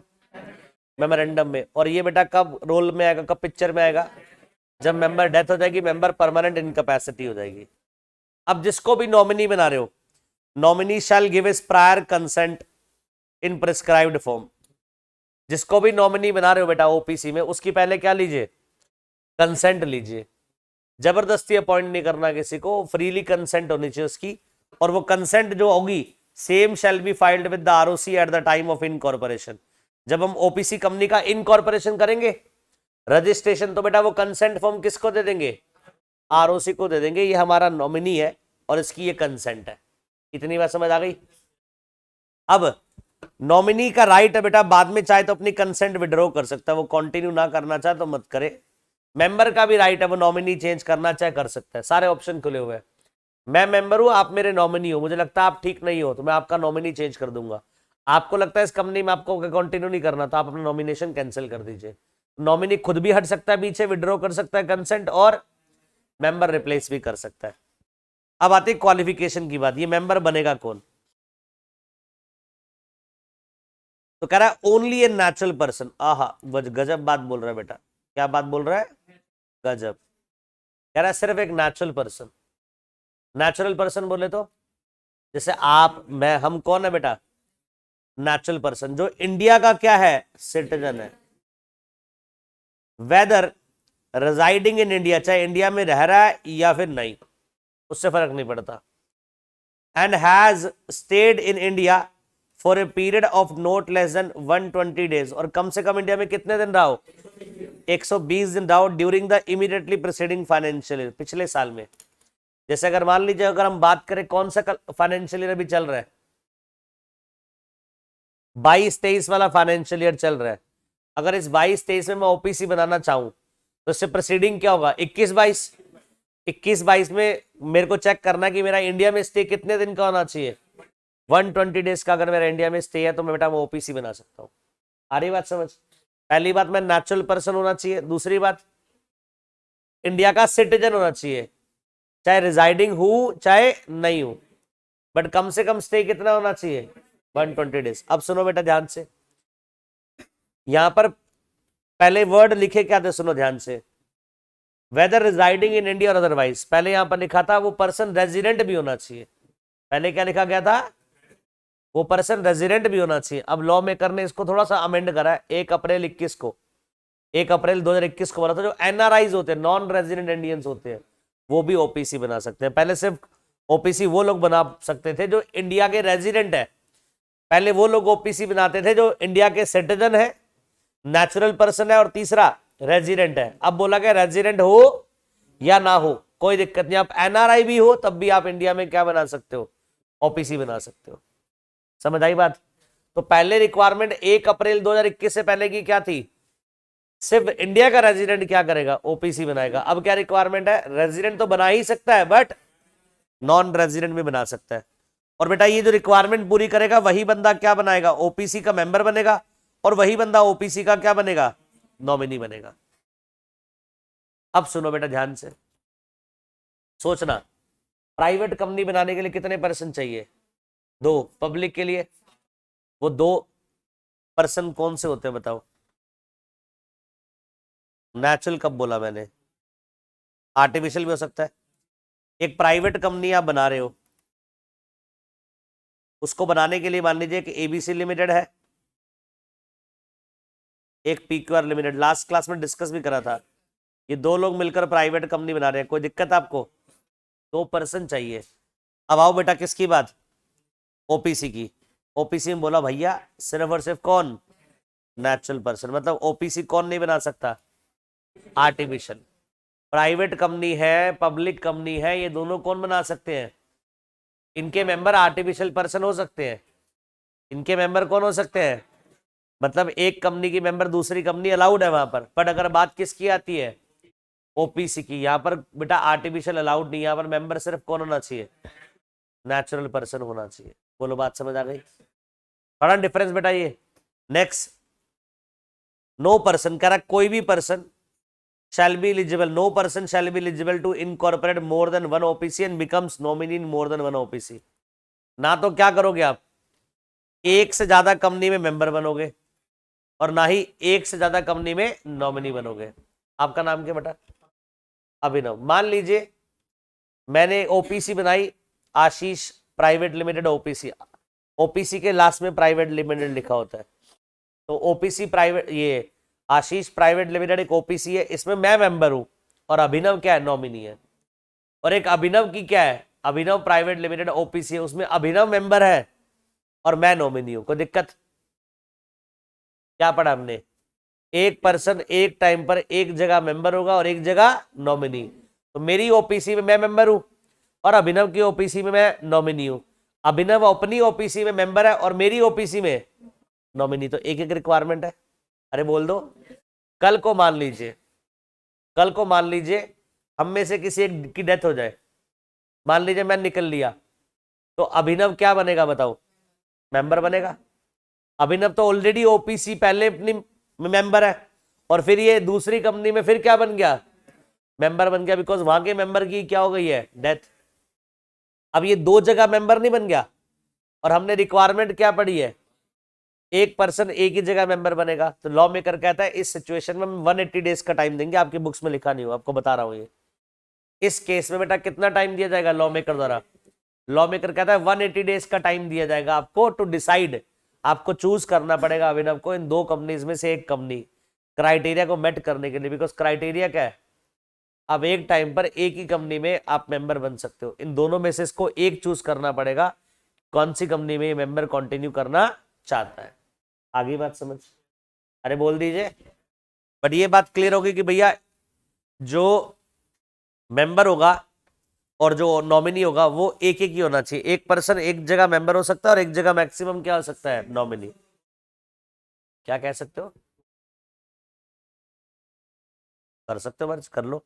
मेमोरेंडम में। और ये बेटा कब रोल में आएगा, कब पिक्चर में आएगा? जब मेंबर डेथ हो जाएगी, मेंबर परमानेंट इनकैपेसिटी हो जाएगी। अब जिसको भी नॉमिनी बना रहे हो, नॉमिनी शैल गिव हिज प्रायर कंसेंट इन प्रिस्क्राइब्ड फॉर्म। जिसको भी नॉमिनी बना रहे हो बेटा ओपीसी में, उसकी पहले क्या लीजिए? कंसेंट लीजिए। जबरदस्ती अपॉइंट नहीं करना किसी को, फ्रीली कंसेंट होनी चाहिए उसकी। और वो कंसेंट जो होगी same shall be filed with the ROC at the time of incorporation. जब हम ओपीसी कंपनी का इनकॉर्पोरेशन करेंगे रजिस्ट्रेशन, तो बेटा वो कंसेंट फॉर्म किसको दे देंगे? आरओसी को दे देंगे, ये हमारा नॉमिनी है और इसकी ये कंसेंट है। इतनी बात समझ आ गई? अब नॉमिनी का राइट है बेटा, बाद में चाहे तो अपनी कंसेंट विड्रॉ कर सकता है, वो कंटिन्यू ना करना चाहे तो मत करे। मेंबर का भी राइट है, वो नॉमिनी चेंज करना चाहे कर सकता है, सारे ऑप्शन खुले हुए हैं। मैं मेंबर हूं, आप मेरे नॉमिनी हो, मुझे लगता है आप ठीक नहीं हो तो मैं आपका नॉमिनी चेंज कर दूंगा। आपको लगता है इस कंपनी में आपको कंटिन्यू नहीं करना तो आप अपना नॉमिनेशन कैंसिल कर दीजिए। नॉमिनी खुद भी हट सकता है पीछे, विड्रॉ कर सकता है कंसेंट, और मेंबर रिप्लेस भी कर सकता है। अब आती है क्वालिफिकेशन की बात, ये मेंबर बनेगा कौन? तो कह रहा है ओनली ए नेचुरल पर्सन। आहा, गजब बात बोल रहा है बेटा। क्या बात बोल रहा है? गजब। कह रहा है सिर्फ एक नेचुरल पर्सन। नेचुरल पर्सन बोले तो जैसे आप, मैं, हम कौन है बेटा? नेचुरल पर्सन, जो इंडिया का क्या है? सिटीजन है। वेदर रिजाइडिंग इन इंडिया, चाहे इंडिया में रह रहा है या फिर नहीं, उससे फर्क नहीं पड़ता। And has stayed in India for a period of not less than 120 days, और कम से कम इंडिया में कितने दिन रहा हो? 120 दिन रहा हो during the immediately preceding financial year, पिछले साल में। जैसे अगर मान लीजिए, अगर हम बात करें कौन सा फाइनेंशियल ईयर अभी चल रहा है, 22-23 वाला फाइनेंशियल ईयर चल रहा है। अगर इस 22-23 में मैं ओपीसी बनाना चाहूं तो इससे प्रीसीडिंग क्या होगा? 21-22। 21-22 में मेरे को चेक करना कि मेरा इंडिया में स्टे कितने दिन का होना चाहिए? 120 डेज का। अगर मेरा इंडिया में स्टे है तो मैं बेटा वो ओपीसी बना सकता हूँ। आ रही बात समझ? पहली बात, मैं नेचुरल पर्सन होना चाहिए। दूसरी बात, इंडिया का सिटीजन होना चाहिए, चाहे रिजाइडिंग हूं चाहे नहीं हूं, बट कम से कम स्टे कितना होना चाहिए? 120 डेज। अब सुनो बेटा ध्यान से, यहां पर पहले वर्ड लिखे क्या थे? सुनो ध्यान से, वेदर रिजाइडिंग इन इंडिया और अदरवाइज। पहले यहां पर लिखा था वो पर्सन रेजिडेंट भी होना चाहिए। पहले क्या लिखा गया था? वो पर्सन रेजिडेंट भी होना चाहिए। अब लॉ मेकर ने इसको थोड़ा सा अमेंड करा है। 1 अप्रैल 2021 को बोला था जो एनआरआईज होते हैं, नॉन रेजिडेंट इंडियंस होते हैं, वो भी ओपीसी बना सकते हैं। पहले सिर्फ ओपीसी वो लोग बना सकते थे जो इंडिया के रेजिडेंट है। पहले वो लोग ओपीसी बनाते थे जो इंडिया के सिटीजन है, नेचुरल पर्सन है, और तीसरा रेजिडेंट है। अब बोला गया रेजिडेंट हो या ना हो कोई दिक्कत नहीं, आप एनआरआई भी हो तब भी आप इंडिया में क्या बना सकते हो? ओपीसी बना सकते हो। समझ आई बात? तो पहले रिक्वायरमेंट 1 अप्रैल 2021 से पहले की क्या थी? सिर्फ इंडिया का रेजिडेंट क्या करेगा? ओपीसी बनाएगा। अब क्या रिक्वायरमेंट है? रेजिडेंट तो बना ही सकता है बट नॉन रेजिडेंट भी बना सकता है। और बेटा ये जो रिक्वायरमेंट पूरी करेगा वही बंदा क्या बनाएगा? ओपीसी का मेंबर बनेगा, और वही बंदा ओपीसी का क्या बनेगा? नॉमिनी बनेगा। अब सुनो बेटा ध्यान से, सोचना, प्राइवेट कंपनी बनाने के लिए कितने पर्सन चाहिए? 2। पब्लिक के लिए वो 2 पर्सन कौन से होते हैं बताओ? नेचुरल कब बोला मैंने? आर्टिफिशियल भी हो सकता है। एक प्राइवेट कंपनी आप बना रहे हो, उसको बनाने के लिए मान लीजिए कि एबीसी लिमिटेड है, एक पीक्यूआर लिमिटेड। लास्ट क्लास में डिस्कस भी करा था। ये 2 लोग मिलकर प्राइवेट कंपनी बना रहे हैं। कोई दिक्कत आपको? 2 पर्सन चाहिए। अब आओ बेटा किसकी बात? ओपीसी की। ओपीसी में बोला भैया सिर्फ और सिर्फ कौन? Natural person. मतलब ओपीसी कौन नहीं बना सकता? आर्टिफिशियल। प्राइवेट कंपनी है, पब्लिक कंपनी है, ये दोनों कौन बना सकते हैं? इनके मेंबर आर्टिफिशियल पर्सन हो सकते हैं। इनके मेंबर कौन हो सकते हैं? मतलब एक कंपनी की मेंबर दूसरी कंपनी अलाउड है वहां पर, बट अगर बात किसकी आती है? ओपीसी की। यहां पर बेटा आर्टिफिशियल अलाउड नहीं, यहां पर मेंबर सिर्फ कौन होना चाहिए? नेचुरल पर्सन होना चाहिए। बोलो बात समझ आ गई? बड़ा डिफरेंस बेटा ये। नेक्स्ट, नो पर्सन कह रहा कोई भी person shall be eligible, no person shall be eligible to incorporate more than one OPC and becomes nominee in more than one OPC। ना तो क्या करोगे आप? एक से ज्यादा कंपनी में मेंबर बनोगे, और ना ही एक से ज्यादा कंपनी में नॉमिनी बनोगे। आपका नाम क्या बेटा? अभिनव। मान लीजिए मैंने ओपीसी बनाई, आशीष प्राइवेट लिमिटेड ओपीसी। ओपीसी के लास्ट में प्राइवेट लिमिटेड लिखा होता है, तो ओपीसी प्राइवेट, ये आशीष प्राइवेट लिमिटेड एक ओपीसी है, इसमें मैं मेंबर हूं, और अभिनव क्या है? नॉमिनी है। और एक अभिनव की क्या है? अभिनव प्राइवेट लिमिटेड ओपीसी है, उसमें अभिनव मेंबर है और मैं नॉमिनी हूं। कोई दिक्कत? क्या पढ़ा हमने? एक पर्सन एक टाइम पर एक जगह मेंबर होगा और एक जगह नॉमिनी। तो मेरी ओपीसी में मैं मेंबर हूं और अभिनव की ओपीसी में मैं नॉमिनी हूं। अभिनव अपनी ओपीसी में मेंबर है और मेरी ओपीसी में नॉमिनी। तो एक एक रिक्वायरमेंट है। अरे बोल दो। कल को मान लीजिए हम में से किसी एक की डेथ हो जाए, मान लीजिए मैं निकल लिया, तो अभिनव क्या बनेगा बताओ? मेंबर बनेगा। अभिनव तो ऑलरेडी ओपीसी पहले अपनी मेंबर है, और फिर ये दूसरी कंपनी में फिर क्या बन गया? मेंबर बन गया, बिकॉज वहां के मेंबर की क्या हो गई है? डेथ। अब ये दो जगह मेंबर नहीं बन गया, और हमने रिक्वायरमेंट क्या पढ़ी है, एक पर्सन एक ही जगह मेंबर बनेगा। तो लॉ मेकर कहता है इस सिचुएशन में हम 180 डेज का टाइम देंगे, आपकी बुक्स में लिखा नहीं हो, आपको बता रहा हूं ये। इस केस में बेटा कितना टाइम दिया जाएगा लॉ मेकर द्वारा, लॉ मेकर कहता है 180 डेज का टाइम दिया जाएगा आपको टू डिसाइड, आपको चूज करना पड़ेगा अभिनव को इन दो कंपनीज में से एक कंपनी क्राइटेरिया को मेट करने के लिए। बिकॉज क्राइटेरिया क्या है, अब एक टाइम पर एक ही कंपनी में आप मेंबर बन सकते हो, इन दोनों में से इसको एक चूज करना पड़ेगा, कौन सी कंपनी में ये मेंबर कंटिन्यू करना चाहता है। आगे बात समझ, अरे बोल दीजिए। बट ये बात क्लियर होगी कि भैया जो मेंबर होगा और जो नॉमिनी होगा वो एक एक ही होना चाहिए, एक पर्सन एक जगह मेंबर हो सकता है और एक जगह मैक्सिमम क्या हो सकता है, नॉमिनी। क्या कह सकते हो, कर सकते हो, मर्ज कर लो।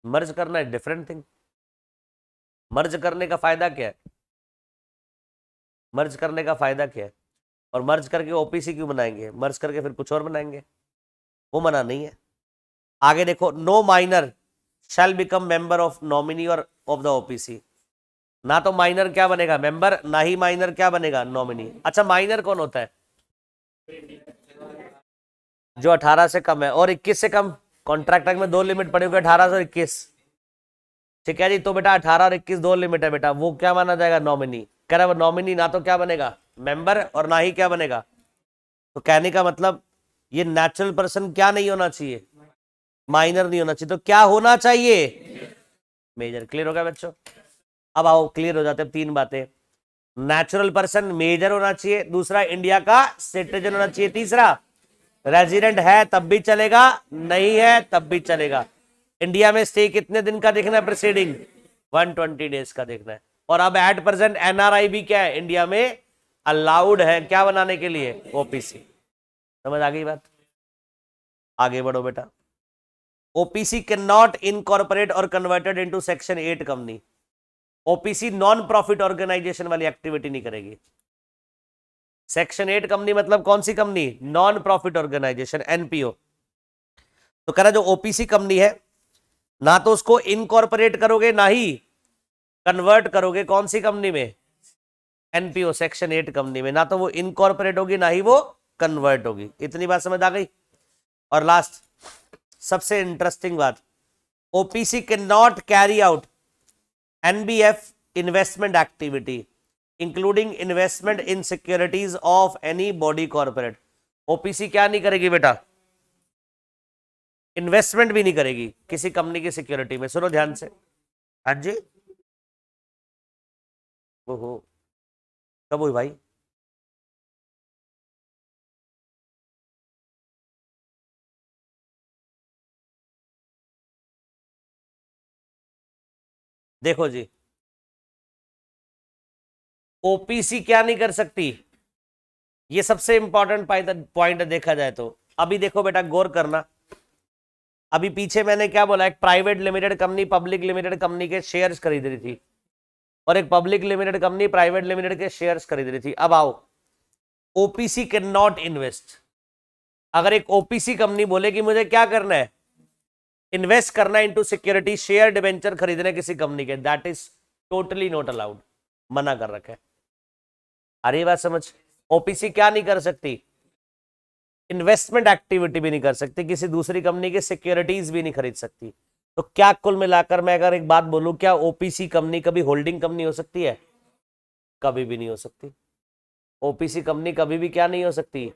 मर्ज करना है डिफरेंट थिंग। मर्ज करने का फायदा क्या है, मर्ज करने का फायदा क्या है, और मर्ज करके ओपीसी क्यों बनाएंगे, मर्ज करके फिर कुछ और बनाएंगे, वो मना नहीं है। आगे देखो, no minor shall become member of nominee और ऑफ द ओपीसी। ना तो माइनर क्या बनेगा, मेंबर, ना ही माइनर क्या बनेगा, नॉमिनी। अच्छा माइनर कौन होता है, जो 18 से कम है और 21 से कम। कॉन्ट्रैक्ट एक्ट में दो लिमिट पड़े हुए, 18 और 21। ठीक है जी, तो बेटा 18 और 21 दो लिमिट है बेटा, वो क्या माना जाएगा, नॉमिनी। कह रहा है नॉमिनी ना तो क्या बनेगा, मेंबर, और ना ही क्या बनेगा। तो कहने का मतलब ये नेचुरल पर्सन क्या नहीं होना चाहिए, माइनर नहीं होना चाहिए, तो क्या होना चाहिए, मेजर। क्लियर हो गया बच्चों। अब आओ क्लियर हो जाते हैं तीन बातें। नेचुरल पर्सन मेजर होना चाहिए, दूसरा इंडिया का सिटीजन होना चाहिए, तीसरा रेजिडेंट है तब भी चलेगा, नहीं है तब भी चलेगा। इंडिया में स्टे कितने दिन का देखना है, प्रीसीडिंग 120 डेज का देखना है। और अब एट प्रेजेंट एनआरआई भी क्या है, इंडिया में अलाउड है क्या बनाने के लिए, ओपीसी। समझ आ गई बात, आगे बढ़ो बेटा। ओपीसी कैन नॉट इनकॉर्पोरेट और converted into section 8 company. OPC non profit organization वाली एक्टिविटी नहीं करेगी। सेक्शन 8 कंपनी मतलब कौन सी company, non profit organization, NPO. तो कह रहा जो ओपीसी कंपनी है, ना तो उसको इनकॉर्पोरेट करोगे ना ही कन्वर्ट करोगे, कौन सी कंपनी में, एनपीओ सेक्शन 8 कंपनी में। ना तो वो इनकॉर्पोरेट होगी ना ही वो कन्वर्ट होगी। इतनी बात समझ आ गई। और लास्ट सबसे इंटरेस्टिंग बात, OPC can not carry out NBF investment activity including investment in securities of any body corporate. OPC क्या नहीं करेगी बेटा, इन्वेस्टमेंट भी नहीं करेगी किसी कंपनी की सिक्योरिटी में। सुनो ध्यान से, हाँ जी, ओहो कब हुई भाई, देखो जी, ओपीसी क्या नहीं कर सकती, ये सबसे इंपॉर्टेंट पॉइंट देखा जाए तो। अभी देखो बेटा गौर करना, अभी पीछे मैंने क्या बोला, एक private limited company public limited company के शेयर्स खरीद रही थी, और एक public limited company private limited के शेयर्स खरीद रही थी। अब आओ, ओपीसी कैन नॉट इन्वेस्ट। अगर एक ओपीसी कंपनी बोले कि मुझे क्या करना है, इन्वेस्ट करना इनटू सिक्योरिटी, शेयर डिवेंचर खरीदने किसी कंपनी के, that is totally not allowed, मना कर रखा है। अरे बात समझ, ओपीसी क्या नहीं कर सकती, इन्वेस्टमेंट एक्टिविटी भी नहीं कर सकती, किसी दूसरी कंपनी की सिक्योरिटीज भी नहीं खरीद सकती। तो क्या कुल मिलाकर मैं अगर एक बात बोलूं, क्या ओपीसी कंपनी कभी होल्डिंग कंपनी हो सकती है, कभी भी नहीं हो सकती। ओपीसी कंपनी कभी भी क्या नहीं हो सकती,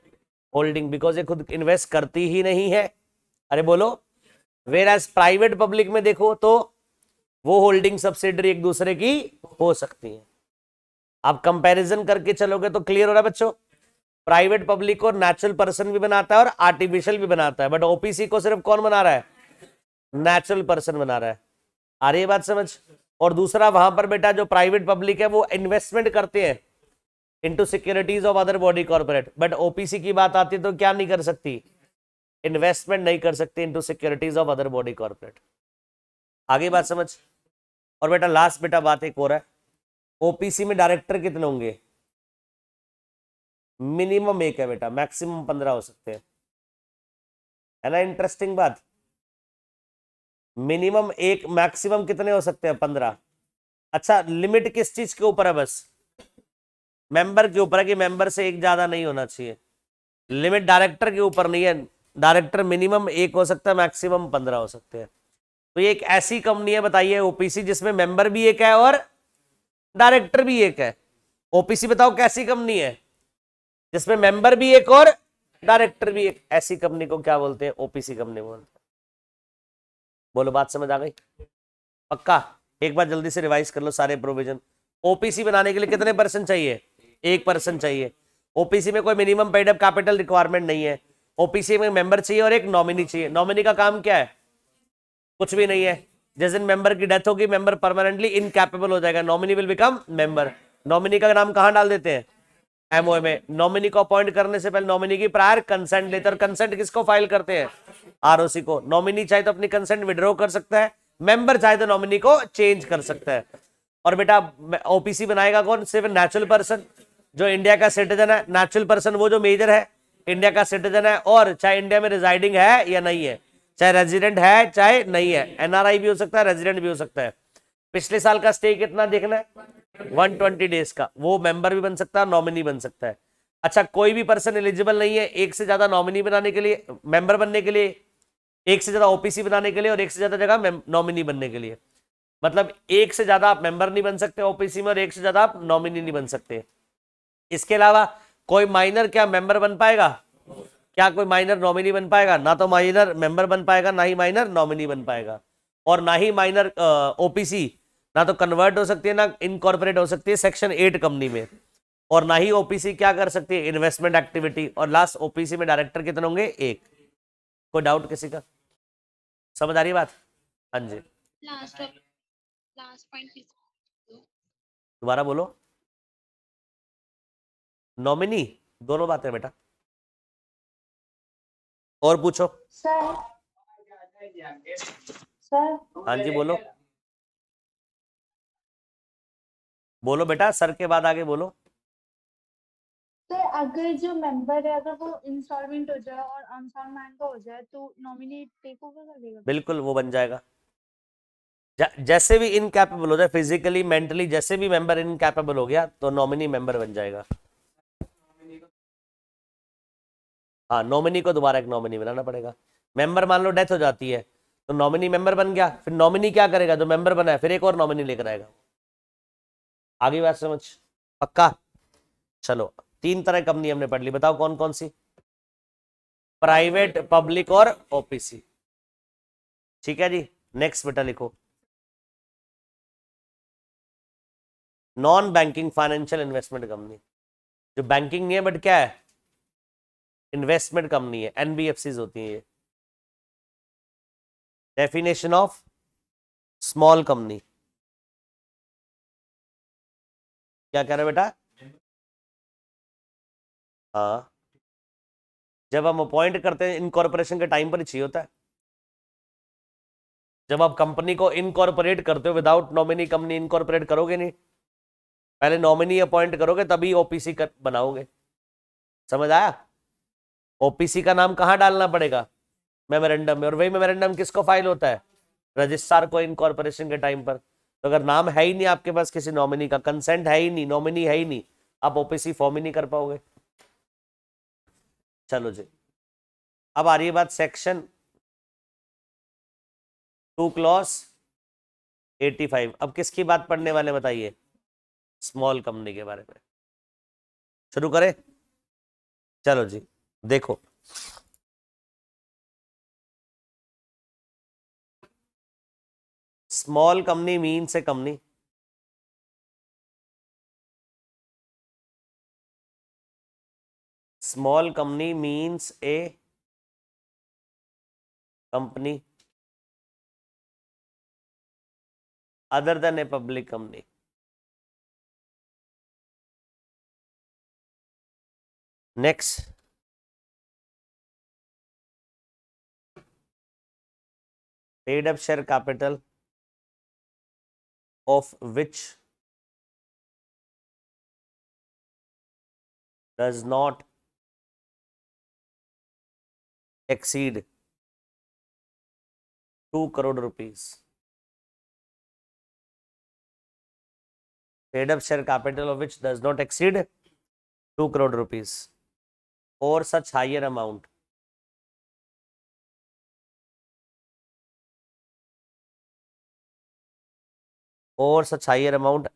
होल्डिंग, बिकॉज ये खुद इन्वेस्ट करती ही नहीं है। अरे बोलो, वेर एज प्राइवेट पब्लिक में देखो तो वो होल्डिंग सब्सिडरी एक दूसरे की हो सकती है। आप कंपैरिजन करके चलोगे तो क्लियर हो रहा है बच्चों, प्राइवेट पब्लिक को नेचुरल पर्सन भी बनाता है और आर्टिफिशियल भी बनाता है, बट ओपीसी को सिर्फ कौन बना रहा है, नेचुरल पर्सन बना रहा है। आ रही है बात समझ। और दूसरा वहां पर बेटा जो प्राइवेट पब्लिक है वो इन्वेस्टमेंट करते हैं into securities of other body corporate, but OPC की बात आती है तो क्या नहीं कर सकती, इन्वेस्टमेंट नहीं कर सकती into securities of other body corporate. आगे बात समझ। और बेटा लास्ट बेटा बात एक और है, ओपीसी में डायरेक्टर कितने होंगे, मिनिमम एक है बेटा, मैक्सिमम 15 हो सकते हैं, है ना इंटरेस्टिंग बात। मिनिमम एक, मैक्सिमम कितने हो सकते हैं, 15। अच्छा, लिमिट किस चीज के ऊपर है? बस मेंबर के ऊपर है कि मेंबर से एक ज्यादा नहीं होना चाहिए। लिमिट डायरेक्टर के ऊपर नहीं है। डायरेक्टर मिनिमम एक हो सकता है, मैक्सिमम 15 हो सकते हैं। तो ये एक ऐसी कंपनी है, बताइए, ओपीसी, जिसमें मेंबर भी एक है और डायरेक्टर भी एक है। ओपीसी बताओ कैसी कंपनी है जिसमें मेंबर भी एक और डायरेक्टर भी एक? ऐसी कंपनी को क्या बोलते हैं? ओपीसी कंपनी बोलते हैं। बोलो, बात समझ आ गई? पक्का? एक बार जल्दी से रिवाइज कर लो सारे प्रोविजन। ओपीसी बनाने के लिए कितने पर्सन चाहिए? 1% चाहिए। ओपीसी में कोई minimum paid up capital requirement नहीं है। ओपीसी में मेंबर चाहिए और एक नॉमिनी चाहिए। नॉमिनी का काम क्या है? कुछ भी नहीं है। जिस दिन मेंबर की डेथ होगी, मेंबर परमानेंटली इनकैपेबल हो जाएगा, nominee will become member. Nominee का नाम कहां डाल देते हैं? एमओए में। नॉमिनी को अपॉइंट करने से पहले नॉमिनी की प्रायर कंसेंट लेते हैं। और कंसेंट किसको फाइल करते हैं? आरओसी को। नॉमिनी चाहे तो अपनी कंसेंट विड्रॉ कर सकता है, मेंबर चाहे तो नॉमिनी को चेंज कर सकता है। और बेटा, ओपीसी बनाएगा कौन? सिर्फ नेचुरल पर्सन जो इंडिया का सिटीजन है। नेचुरल पर्सन वो जो मेजर है, इंडिया का सिटीजन है, और चाहे इंडिया में रिजाइडिंग है या नहीं है, चाहे रेजिडेंट है चाहे नहीं है। एनआरआई भी हो सकता है, रेजिडेंट भी हो सकता है। पिछले साल का स्टे कितना देखना है? 120 डेज का। वो मेंबर भी बन सकता है, नॉमिनी बन सकता है। अच्छा, कोई भी पर्सन एलिजिबल नहीं है एक से ज्यादा नॉमिनी बनाने के लिए, मेंबर बनने के लिए, एक से ज्यादा ओपीसी बनाने के लिए, और एक से ज्यादा जगह नॉमिनी बनने के लिए। मतलब एक से ज्यादा आप मेंबर नहीं बन सकते ओपीसी में, और एक से ज्यादा आप नॉमिनी नहीं बन सकते। इसके अलावा कोई माइनर क्या मेंबर बन पाएगा? क्या कोई माइनर नॉमिनी बन पाएगा? ना तो माइनर मेंबर बन पाएगा, ना ही माइनर नॉमिनी बन पाएगा। और ना ही माइनर ओपीसी ना तो कन्वर्ट हो सकती है, ना इनकॉर्पोरेट हो सकती है सेक्शन 8 कंपनी में। और ना ही ओपीसी क्या कर सकती है? Investment activity. और लास्ट, ओपीसी में डायरेक्टर कितने होंगे? एक। कोई डाउट किसी का? समझ आ रही है बात? हाँ जी। लास्ट लास्ट पॉइंट दोबारा बोलो। नॉमिनी, दोनों बातें बेटा। और पूछो। सर सर हाँ जी, बोलो। बोलो बेटा, सर के बाद आगे बोलो। सर अगर जो मेंबर है अगर वो इंसॉल्वेंट हो जाए और अनसाउंड माइंड का हो जाए तो नॉमिनी टेक ओवर करेगा? बिल्कुल, वो बन जाएगा। जैसे भी इनकैपेबल हो जाए, फिजिकली मेंटली जैसे भी मेंबर इनकैपेबल हो गया तो नॉमिनी मेंबर बन जाएगा। हाँ, नॉमिनी को दोबारा एक नॉमिनी बनाना पड़ेगा। मेंबर मान लो डेथ हो जाती है तो नॉमिनी मेंबर बन गया, फिर नॉमिनी क्या करेगा? जो मेंबर बना है फिर एक और नॉमिनी लेकर आएगा। आगे बात समझ? पक्का? चलो, 3 तरह की कंपनी हमने पढ़ ली, बताओ कौन कौन सी? प्राइवेट, पब्लिक और ओपीसी। ठीक है जी। नेक्स्ट बेटा लिखो, non banking financial investment company. जो बैंकिंग नहीं है बट क्या है? इन्वेस्टमेंट कंपनी है, एनबीएफसीज होती है ये। Definition of small company. क्या कह रहे हो बेटा? हाँ, जब हम अपॉइंट करते हैं इनकॉर्पोरेशन के टाइम पर ही चाहिए होता है। जब आप कंपनी को इनकॉर्पोरेट करते हो, विदाउट नॉमिनी कंपनी इनकॉर्पोरेट करोगे नहीं, पहले नॉमिनी अपॉइंट करोगे तभी ओपीसी बनाओगे। समझ आया? ओपीसी का नाम कहां डालना पड़ेगा? मेमोरेंडम में। और वही मेमोरेंडम किसको फाइल होता है? रजिस्ट्रार को इनकॉर्पोरेशन के टाइम पर। तो अगर नाम है ही नहीं आपके पास किसी नॉमिनी का, कंसेंट है ही नहीं, नॉमिनी है ही नहीं, आप ओपीसी फॉर्म ही नहीं कर पाओगे। चलो जी, अब आ रही है बात सेक्शन 2 क्लॉज 85। अब किसकी बात पढ़ने वाले बताइए? स्मॉल कंपनी के बारे में। शुरू करें? चलो जी, देखो, small company means a company small company means a company other than a public company. Next, paid up share capital of which does not exceed 2 crore rupees paid up share capital of which does not exceed 2 crore rupees or such higher amount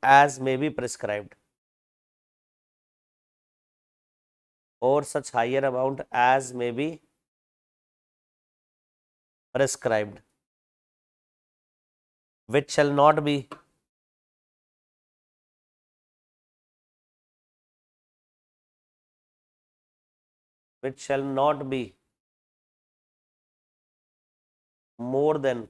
as may be prescribed, or such higher amount as may be prescribed, which shall not be more than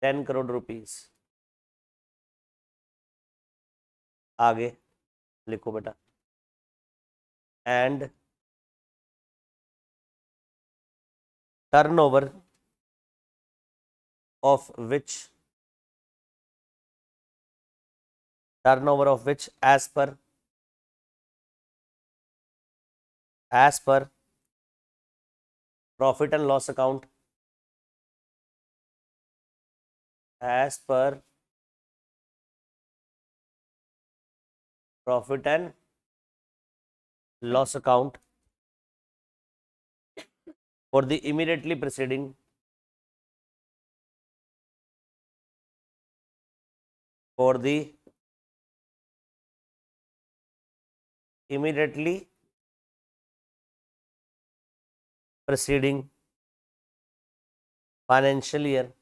10 crore rupees. आगे लिखो बेटा. And turnover of which as per profit and loss account, as per profit and loss account for the immediately preceding financial year,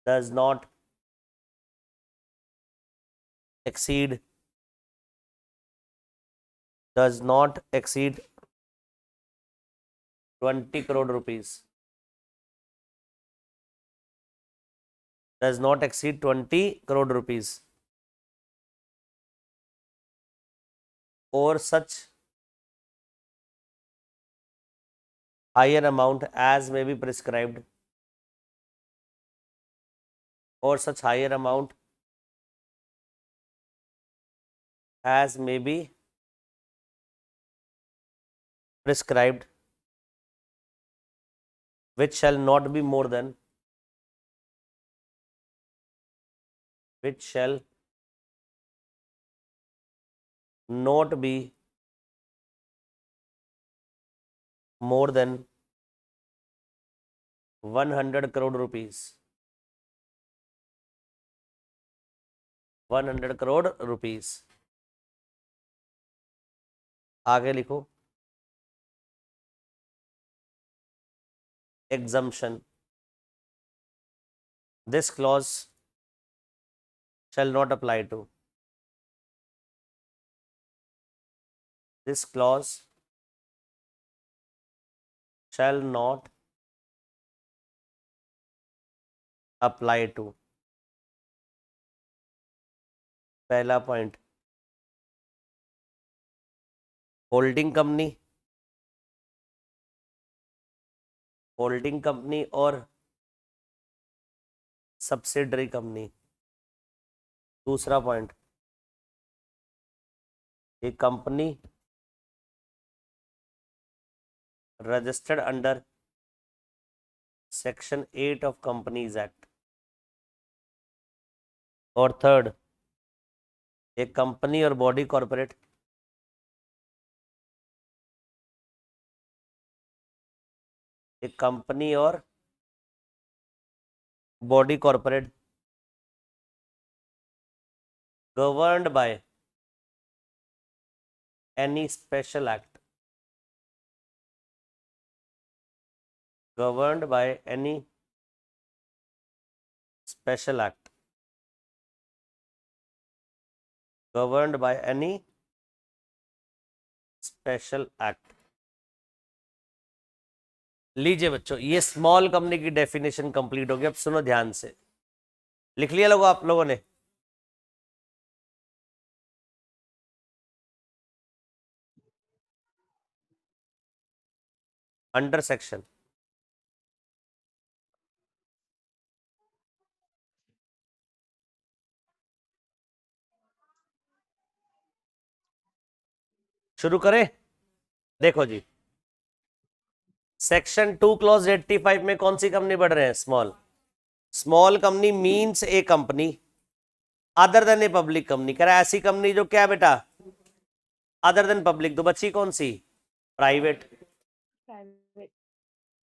does not exceed 20 crore rupees, or such higher amount as may be prescribed, which shall not be more than not be more than 100 crore rupees. 100 crore rupees. आगे लिखो. Exemption. This clause shall not apply to. This clause shall not apply to. पहला point, holding company और subsidiary company. दूसरा point, ये company registered under section 8 of companies act. और third, एक company और body corporate governed by any special act, governed by any special act, governed by any special act. लीजिए बच्चों, ये small company की definition complete हो गई. अब सुनो ध्यान से. लिख लिया लोगों, आप लोगों ने? अंडर सेक्शन शुरू करें. देखो जी, सेक्शन 2 क्लॉज 85 में कौन सी कंपनी पढ़ रहे हैं? Small. Small company means a company other than A public company. कह रहा है ऐसी कंपनी जो क्या है बेटा? Other than public. तो बची कौन सी? प्राइवेट। प्राइवेट।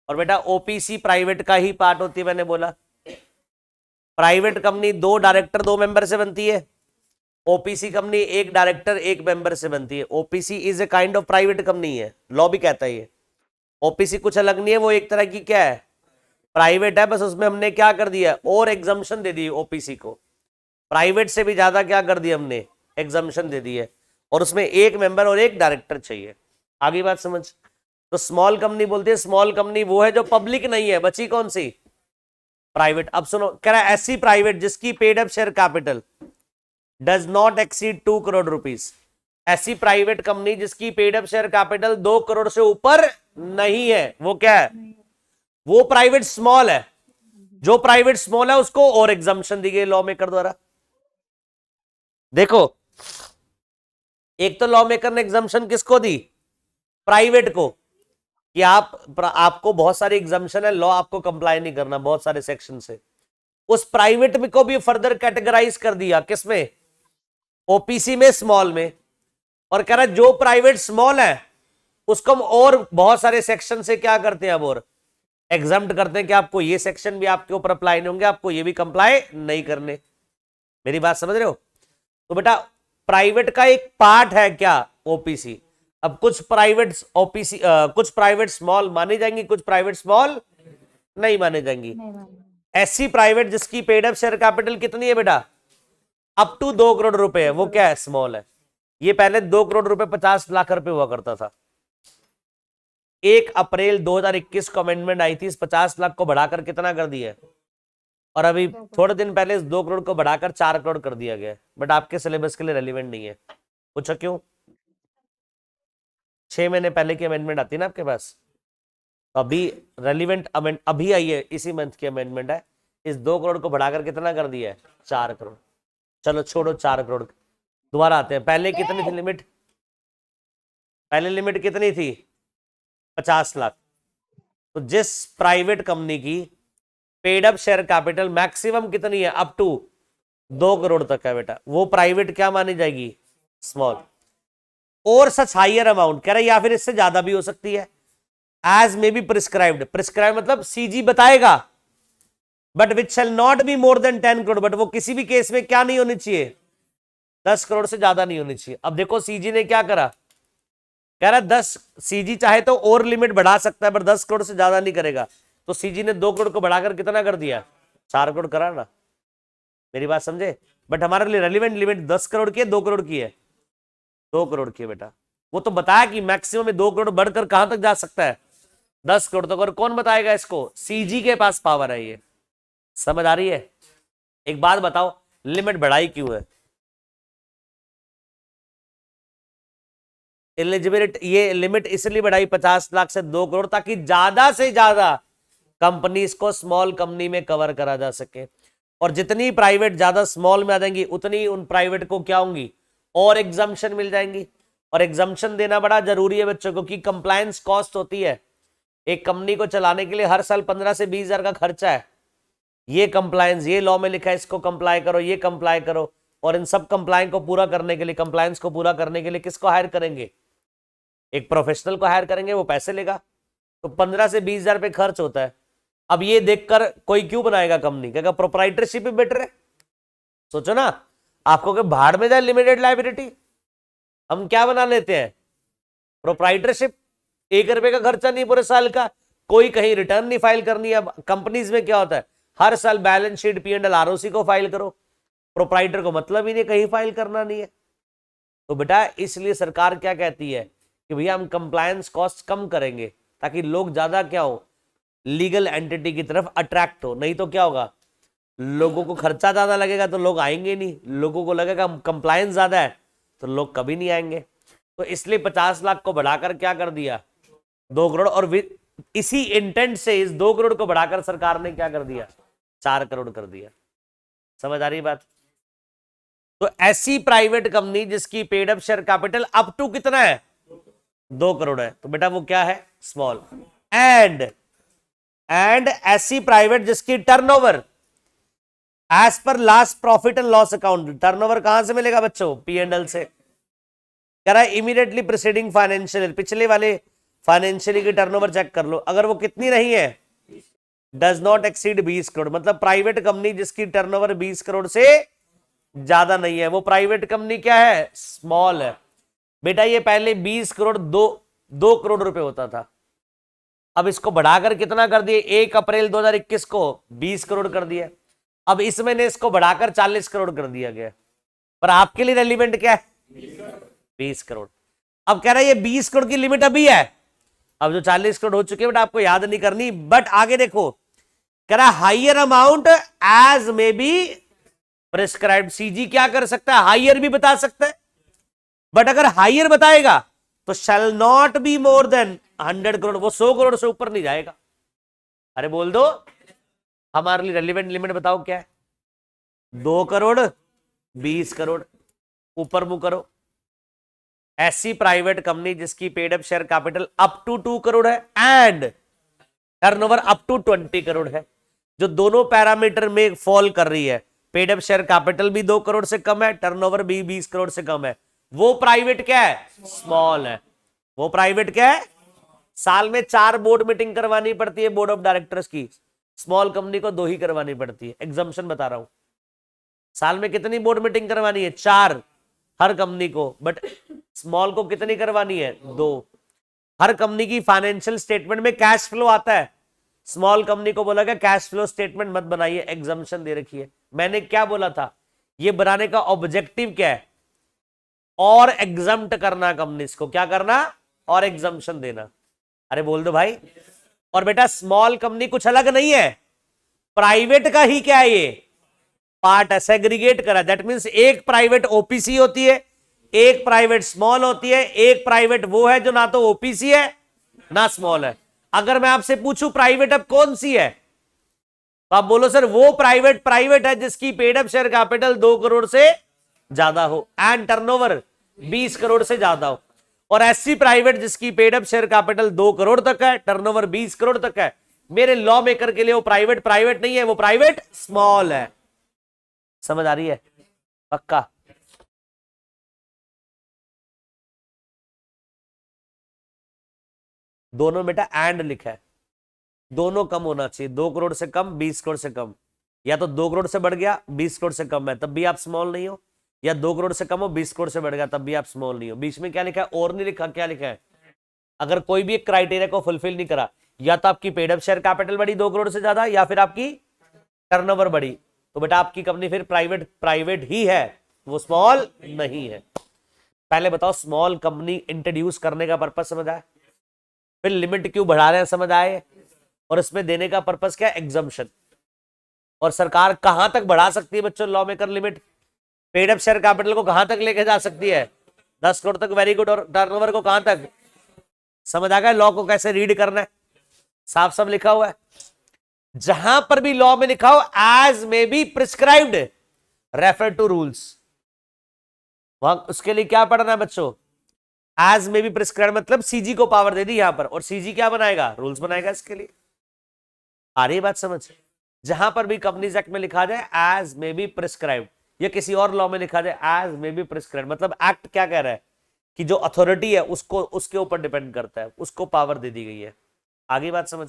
और बेटा ओपीसी प्राइवेट का ही पार्ट होती है, मैंने बोला। प्राइवेट कंपनी 2 डायरेक्टर 2 मेंबर से बनती है, ओपीसी कंपनी 1 डायरेक्टर 1 मेंबर से बनती है। OPC is a kind of private company है, लॉ भी कहता है ये। ओपीसी कुछ अलग नहीं है, वो एक तरह की क्या है? प्राइवेट है, बस उसमें हमने क्या कर दिया और एग्जम्पशन दे दी ओपीसी को। प्राइवेट से भी ज्यादा क्या कर दिया हमने? एग्जम्पशन दे दी है, और उसमें 1 मेंबर और 1 डायरेक्टर चाहिए। आगे बात समझ। तो स्मॉल कंपनी बोलते हैं, स्मॉल कंपनी वो है जो पब्लिक नहीं है। बची कौन सी? प्राइवेट। अब सुनो, कह रहा है ऐसी प्राइवेट जिसकी paid up share capital does not exceed 2 crore rupees. ऐसी प्राइवेट कंपनी जिसकी paid up share capital 2 crore से ऊपर नहीं है, वो क्या है? वो प्राइवेट स्मॉल है। जो प्राइवेट स्मॉल है उसको और एग्जम्पशन दी गई लॉ मेकर द्वारा। देखो, एक तो लॉ मेकर ने एग्जम्पशन किसको दी? प्राइवेट को, कि आपको बहुत सारी एग्जम्पशन है, लॉ आपको कंप्लाई नहीं करना बहुत सारे सेक्शन से। उस प्राइवेट में को भी फर्दर कैटेगराइज कर दिया, किसमें? ओपीसी में, स्मॉल में। और कह रहा है जो प्राइवेट स्मॉल है उसको हम और बहुत सारे सेक्शन से क्या करते हैं अब और एग्जम्प्ट करते हैं कि आपको ये सेक्शन भी आपके ऊपर अप्लाई नहीं होंगे, आपको ये भी कंप्लाई नहीं करने। मेरी बात समझ रहे हो? तो बेटा प्राइवेट का एक पार्ट है क्या? ओपीसी। अब कुछ प्राइवेट ओपीसी कुछ प्राइवेट स्मॉल मानी जाएंगी, कुछ प्राइवेट स्मॉल नहीं माने जाएंगी। ऐसी प्राइवेट जिसकी पेड अप शेयर कैपिटल कितनी है बेटा? अप टू 2 करोड़ रुपए है, वो क्या है? स्मॉल है। ये पहले 2 करोड़ रुपए 50 लाख रुपए हुआ करता था। 1 अप्रैल 2021 को अमेंडमेंट आई थी, इस 50 लाख को बढ़ाकर कितना कर दिया है? और अभी थोड़े दिन पहले इस 2 करोड़ को बढ़ाकर 4 करोड़ कर दिया गया है। बट आपके सिलेबस के लिए रेलिवेंट नहीं है। पूछो क्यों? 6 महीने पहले की अमेंडमेंट आती है ना आपके पास, तो अभी रेलिवेंट अभी आई है, इसी मंथ की अमेंडमेंट है। इस 2 करोड़ को बढ़ाकर कितना कर दिया है? 4 करोड़। चलो छोड़ो 4 करोड़, दोबारा आते हैं। पहले कितनी थी लिमिट? पहले लिमिट कितनी थी? 50 लाख। तो जिस प्राइवेट कंपनी की paid up share capital maximum कितनी है? अप टू 2 करोड़ तक है बेटा, वो प्राइवेट क्या मानी जाएगी? स्मॉल। और सच हाइयर अमाउंट, कह रहा है या फिर इससे ज्यादा भी हो सकती है। As may be prescribed. Prescribe मतलब सीजी बताएगा, but which shall not be more than 10 crore. But वो किसी भी केस में क्या नहीं होनी चाहिए? 10 करोड़ से ज्यादा नहीं होनी चाहिए। अब देखो सीजी ने क्या करा, कह रहा है 10, सीजी चाहे तो और लिमिट बढ़ा सकता है पर 10 करोड़ से ज्यादा नहीं करेगा। तो सीजी ने 2 करोड़ को बढ़ाकर कितना कर दिया? 4 करोड़ करा ना। मेरी बात समझे? बट हमारे लिए रेलिवेंट लिमिट 10 करोड़ की है, 2 करोड़ की है? 2 करोड़ की है बेटा। वो तो बताया कि मैक्सिमम में 2 करोड़ बढ़कर कहां तक जा सकता है? 10 करोड़ तक। और कौन बताएगा इसको? सीजी के पास पावर है। ये समझ आ रही है? एक बात बताओ, लिमिट बढ़ाई क्यों है? एलिजिबिलिटी, ये लिमिट इसलिए बढ़ाई 50 लाख से 2 करोड़, ताकि ज्यादा से ज्यादा कंपनीज को स्मॉल कंपनी में कवर करा जा सके। और जितनी प्राइवेट ज्यादा स्मॉल में आ जाएंगी उतनी उन प्राइवेट को क्या होंगी? और एग्जम्पशन मिल जाएंगी। और एग्जम्पशन देना बड़ा जरूरी है बच्चों को, क्योंकि कंप्लायंस कॉस्ट होती है। एक कंपनी को चलाने के लिए हर साल 15 से 20 हजार का खर्चा है। ये कंप्लायंस, ये लॉ में लिखा है इसको कंप्लाई करो, ये कंप्लाई करो। और इन सब कंप्लायंस को पूरा करने के लिए, कंप्लायंस को पूरा करने के लिए किसको हायर करेंगे? एक प्रोफेशनल को हायर करेंगे, वो पैसे लेगा। तो 15 से 20 हजार रुपये खर्च होता है। अब ये देखकर कोई क्यों बनाएगा कंपनी? क्या प्रोप्राइटरशिप भी बेटर है? सोचो ना, आपको कि भाड़ में जाए लिमिटेड लाइबिलिटी, हम क्या बना लेते हैं? प्रोप्राइटरशिप। 1 रुपए का खर्चा नहीं पूरे साल का, कोई कहीं रिटर्न नहीं फाइल करनी। अब कंपनीज में क्या होता है, हर साल बैलेंस शीट P&L ROC को फाइल करो। प्रोप्राइटर को मतलब ही नहीं, कहीं फाइल करना नहीं है। तो बेटा इसलिए सरकार क्या कहती है कि भैया हम कंप्लायंस कॉस्ट कम करेंगे, ताकि लोग ज्यादा क्या हो, लीगल एंटिटी की तरफ अट्रैक्ट हो। नहीं तो क्या होगा, लोगों को खर्चा ज्यादा लगेगा तो लोग आएंगे नहीं, लोगों को लगेगा कंप्लायंस ज्यादा है तो लोग कभी नहीं आएंगे। तो इसलिए 50 लाख को बढ़ाकर क्या कर दिया? 2 करोड़। और इसी इंटेंट से इस 2 करोड़ को बढ़ाकर सरकार ने क्या कर दिया? 4 करोड़ कर दिया। समझ आ रही बात? तो ऐसी प्राइवेट कंपनी जिसकी paid up share capital up to कितना है? 2 करोड़ है, तो बेटा वो क्या है? स्मॉल। एंड ऐसी प्राइवेट जिसकी turnover as per last profit and loss account, turnover कहां से मिलेगा बच्चों? P&L से। कह रहा है इमीडिएटली प्रीसीडिंग फाइनेंशियल, पिछले वाले फाइनेंशियली की टर्नओवर चेक कर लो, अगर वो कितनी नहीं है, डज नॉट एक्सीड 20 करोड़, मतलब प्राइवेट कंपनी जिसकी टर्नओवर 20 करोड़ से ज्यादा नहीं है, वो प्राइवेट कंपनी क्या है? स्मॉल है। बेटा ये पहले 20 करोड़ 2 करोड़ रुपए होता था, अब इसको बढ़ाकर कितना कर दिए? 1 अप्रैल 2021 को 20 करोड़ कर दिया। अब इस महीने इसको बढ़ाकर 40 करोड़ कर दिया गया, पर आपके लिए रेलिवेंट क्या है? 20 करोड़। अब कह रहा है ये 20 करोड़ की लिमिट अभी है, अब जो 40 करोड़ हो चुके हैं बट आपको याद नहीं करनी, बट आगे देखो, कह रहा higher amount as may be prescribed. CG क्या कर सकता है? हाइयर भी बता सकता है, बट अगर हाइयर बताएगा तो शैल not be more then 100 crore, वो 100 करोड़ से ऊपर नहीं जाएगा। अरे बोल दो, हमारे लिए रेलिवेंट लिमिट बताओ क्या है? 2 करोड़ 20 करोड़, ऊपर मुंह करो। ऐसी प्राइवेट कंपनी जिसकी paid up share capital up to 2 crore है and turnover up to 20 crore है, जो दोनों पैरामीटर में फॉल कर रही है, पेड अप शेयर कैपिटल भी 2 करोड़ से कम है, टर्नओवर भी 20 करोड़ से कम है, वो प्राइवेट क्या है? स्मॉल है। वो प्राइवेट क्या है? साल में 4 बोर्ड मीटिंग करवानी पड़ती है बोर्ड ऑफ डायरेक्टर्स की, स्मॉल कंपनी को 2 ही करवानी पड़ती है। एग्जाम्पशन बता रहा हूं, साल में कितनी बोर्ड मीटिंग करवानी है? 4 हर कंपनी को, बट स्मॉल को कितनी करवानी है? 2। हर कंपनी की फाइनेंशियल स्टेटमेंट में कैश फ्लो आता है, स्मॉल कंपनी को बोला गया कैश फ्लो स्टेटमेंट मत बनाइए, एग्जाम्पशन दे रखी है। मैंने क्या बोला था? ये बनाने का ऑब्जेक्टिव क्या है? और एग्जम्प्ट करना कंपनीज को, क्या करना? और एग्जम्पशन देना। अरे बोल दो भाई। और बेटा स्मॉल कंपनी कुछ अलग नहीं है, प्राइवेट का ही क्या है ये? पार्ट है, सेग्रीगेट करा, दैट मींस एक प्राइवेट ओपीसी होती है, एक प्राइवेट स्मॉल होती है, एक प्राइवेट वो है जो ना तो ओपीसी है ना स्मॉल है। अगर मैं आपसे पूछूं प्राइवेट अब कौन सी है, तो आप बोलो सर वो प्राइवेट है जिसकी paid up share capital 2 crore से ज्यादा हो एंड टर्नओवर 20 करोड़ से ज्यादा हो, और ऐसी प्राइवेट जिसकी paid up share capital 2 crore तक है, टर्नओवर 20 करोड़ तक है, मेरे लॉ मेकर के लिए वो प्राइवेट नहीं है, वो प्राइवेट स्मॉल है। समझ आ रही है? पक्का? दोनों बेटा एंड लिखा है, दोनों कम होना चाहिए, 2 करोड़ से कम 20 करोड़ से कम, या तो 2 करोड़ से बढ़ गया 20 करोड़ से कम है तब भी आप स्मॉल नहीं हो, या 2 करोड़ से कम हो 20 करोड़ से बढ़ गया तब भी आप स्मॉल नहीं हो। बीच में क्या लिखा है? और नहीं लिखा, क्या लिखा है? अगर कोई भी एक क्राइटेरिया को फुलफिल नहीं करा, या तो आपकी पेड अप शेयर कैपिटल बढ़ी 2 करोड़ से ज्यादा, या फिर आपकी टर्नओवर बढ़ी, तो बेटा आपकी कंपनी फिर प्राइवेट ही है, वो स्मॉल नहीं है। पहले बताओ स्मॉल कंपनी इंट्रोड्यूस करने का पर्पस समझ आया, फिर लिमिट क्यों बढ़ा रहे हैं समझ आए, और इसमें देने का पर्पस क्या? एग्जम्पशन। और सरकार कहां तक बढ़ा सकती है बच्चों law maker limit? Paid up share capital को कहां तक लेके जा सकती है? 10 करोड़ तक, वेरी गुड। और टर्नओवर को कहां तक? समझ आ गया लॉ को कैसे रीड करना है? साफ साफ लिखा हुआ है, जहां पर भी लॉ में लिखा हो as may be prescribed refer to rules, वहां उसके लिए क्या पढ़ना है बच्चों? एज मे बी प्रिस्क्राइब, मतलब सीजी को पावर दे दी यहां पर, और सीजी क्या बनाएगा? रूल्स बनाएगा इसके लिए। आ रही बात समझ? जहां पर भी कंपनीज एक्ट में लिखा जाए एज मे बी प्रिस्क्राइब, या किसी और लॉ में लिखा जाए एज मे बी प्रिस्क्राइब, मतलब एक्ट क्या कह रहा है कि जो अथॉरिटी है उसको उसके ऊपर डिपेंड करता है, उसको पावर दे दी गई है। आगे बात समझ?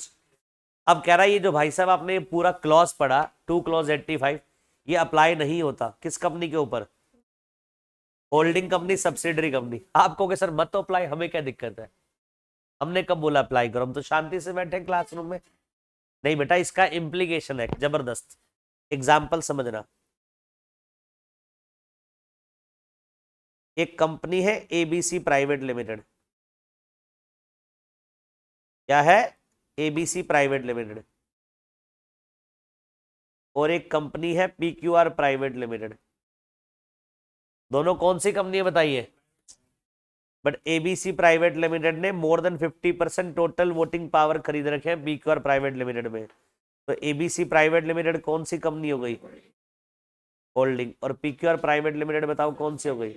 अब कह रहा है ये जो भाई साहब आपने पूरा क्लॉज पढ़ा 2 क्लॉज 85, ये अप्लाई नहीं होता किस कंपनी के ऊपर? Holding company, subsidiary company. आप कहोगे सर मत तो अप्लाई, हमें क्या दिक्कत है? हमने कब बोला अप्लाई करो? हम तो शांति से बैठे क्लासरूम में। नहीं बेटा, इसका इंप्लीकेशन है जबरदस्त। एग्जाम्पल समझना, एक कंपनी है एबीसी प्राइवेट लिमिटेड, क्या है? एबीसी प्राइवेट लिमिटेड, और एक कंपनी है पीक्यूआर प्राइवेट लिमिटेड। दोनों कौन सी कंपनी है बताइए? बट एबीसी प्राइवेट लिमिटेड ने more than 50% total voting power खरीद रखे हैं पीक्यूआर प्राइवेट लिमिटेड में, तो एबीसी प्राइवेट लिमिटेड कौन सी कंपनी हो गई? होल्डिंग। और पीक्यूआर प्राइवेट लिमिटेड बताओ कौन सी हो गई?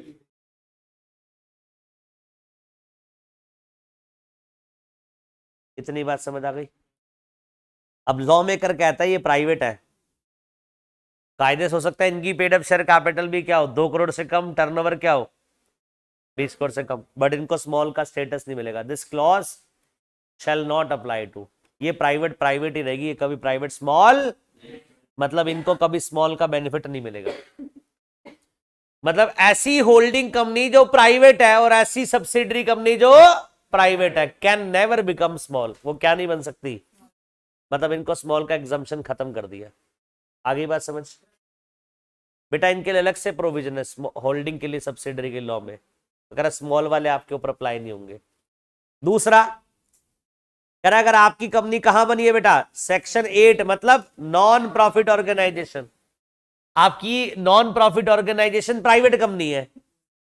इतनी बात समझ आ गई। अब लॉ मेकर कहता है ये प्राइवेट है, कायदे से हो सकता है इनकी पेड अप शेयर कैपिटल भी क्या हो 2 करोड़ से कम, टर्नओवर क्या हो 20 करोड़ से कम, बट इनको स्मॉल का स्टेटस नहीं मिलेगा। This clause shall not apply to, ये प्राइवेट प्राइवेट ही रहेगी, ये कभी प्राइवेट स्मॉल, मतलब इनको कभी स्मॉल का बेनिफिट नहीं मिलेगा। मतलब ऐसी होल्डिंग कंपनी जो प्राइवेट है और ऐसी सब्सिडरी कंपनी जो प्राइवेट है कैन नेवर बिकम स्मॉल, वो क्या नहीं बन सकती, मतलब इनको स्मॉल का एग्जम्पशन खत्म कर दिया। आगे बात समझ बेटा, इनके लिए अलग से प्रोविजन है होल्डिंग के लिए सब्सिडरी के लॉ में, अगर स्मॉल वाले आपके ऊपर अप्लाई नहीं होंगे। दूसरा कह रहा अगर आपकी कंपनी कहां बनी है बेटा, सेक्शन 8 मतलब नॉन प्रॉफिट ऑर्गेनाइजेशन, आपकी non profit organisation private company है,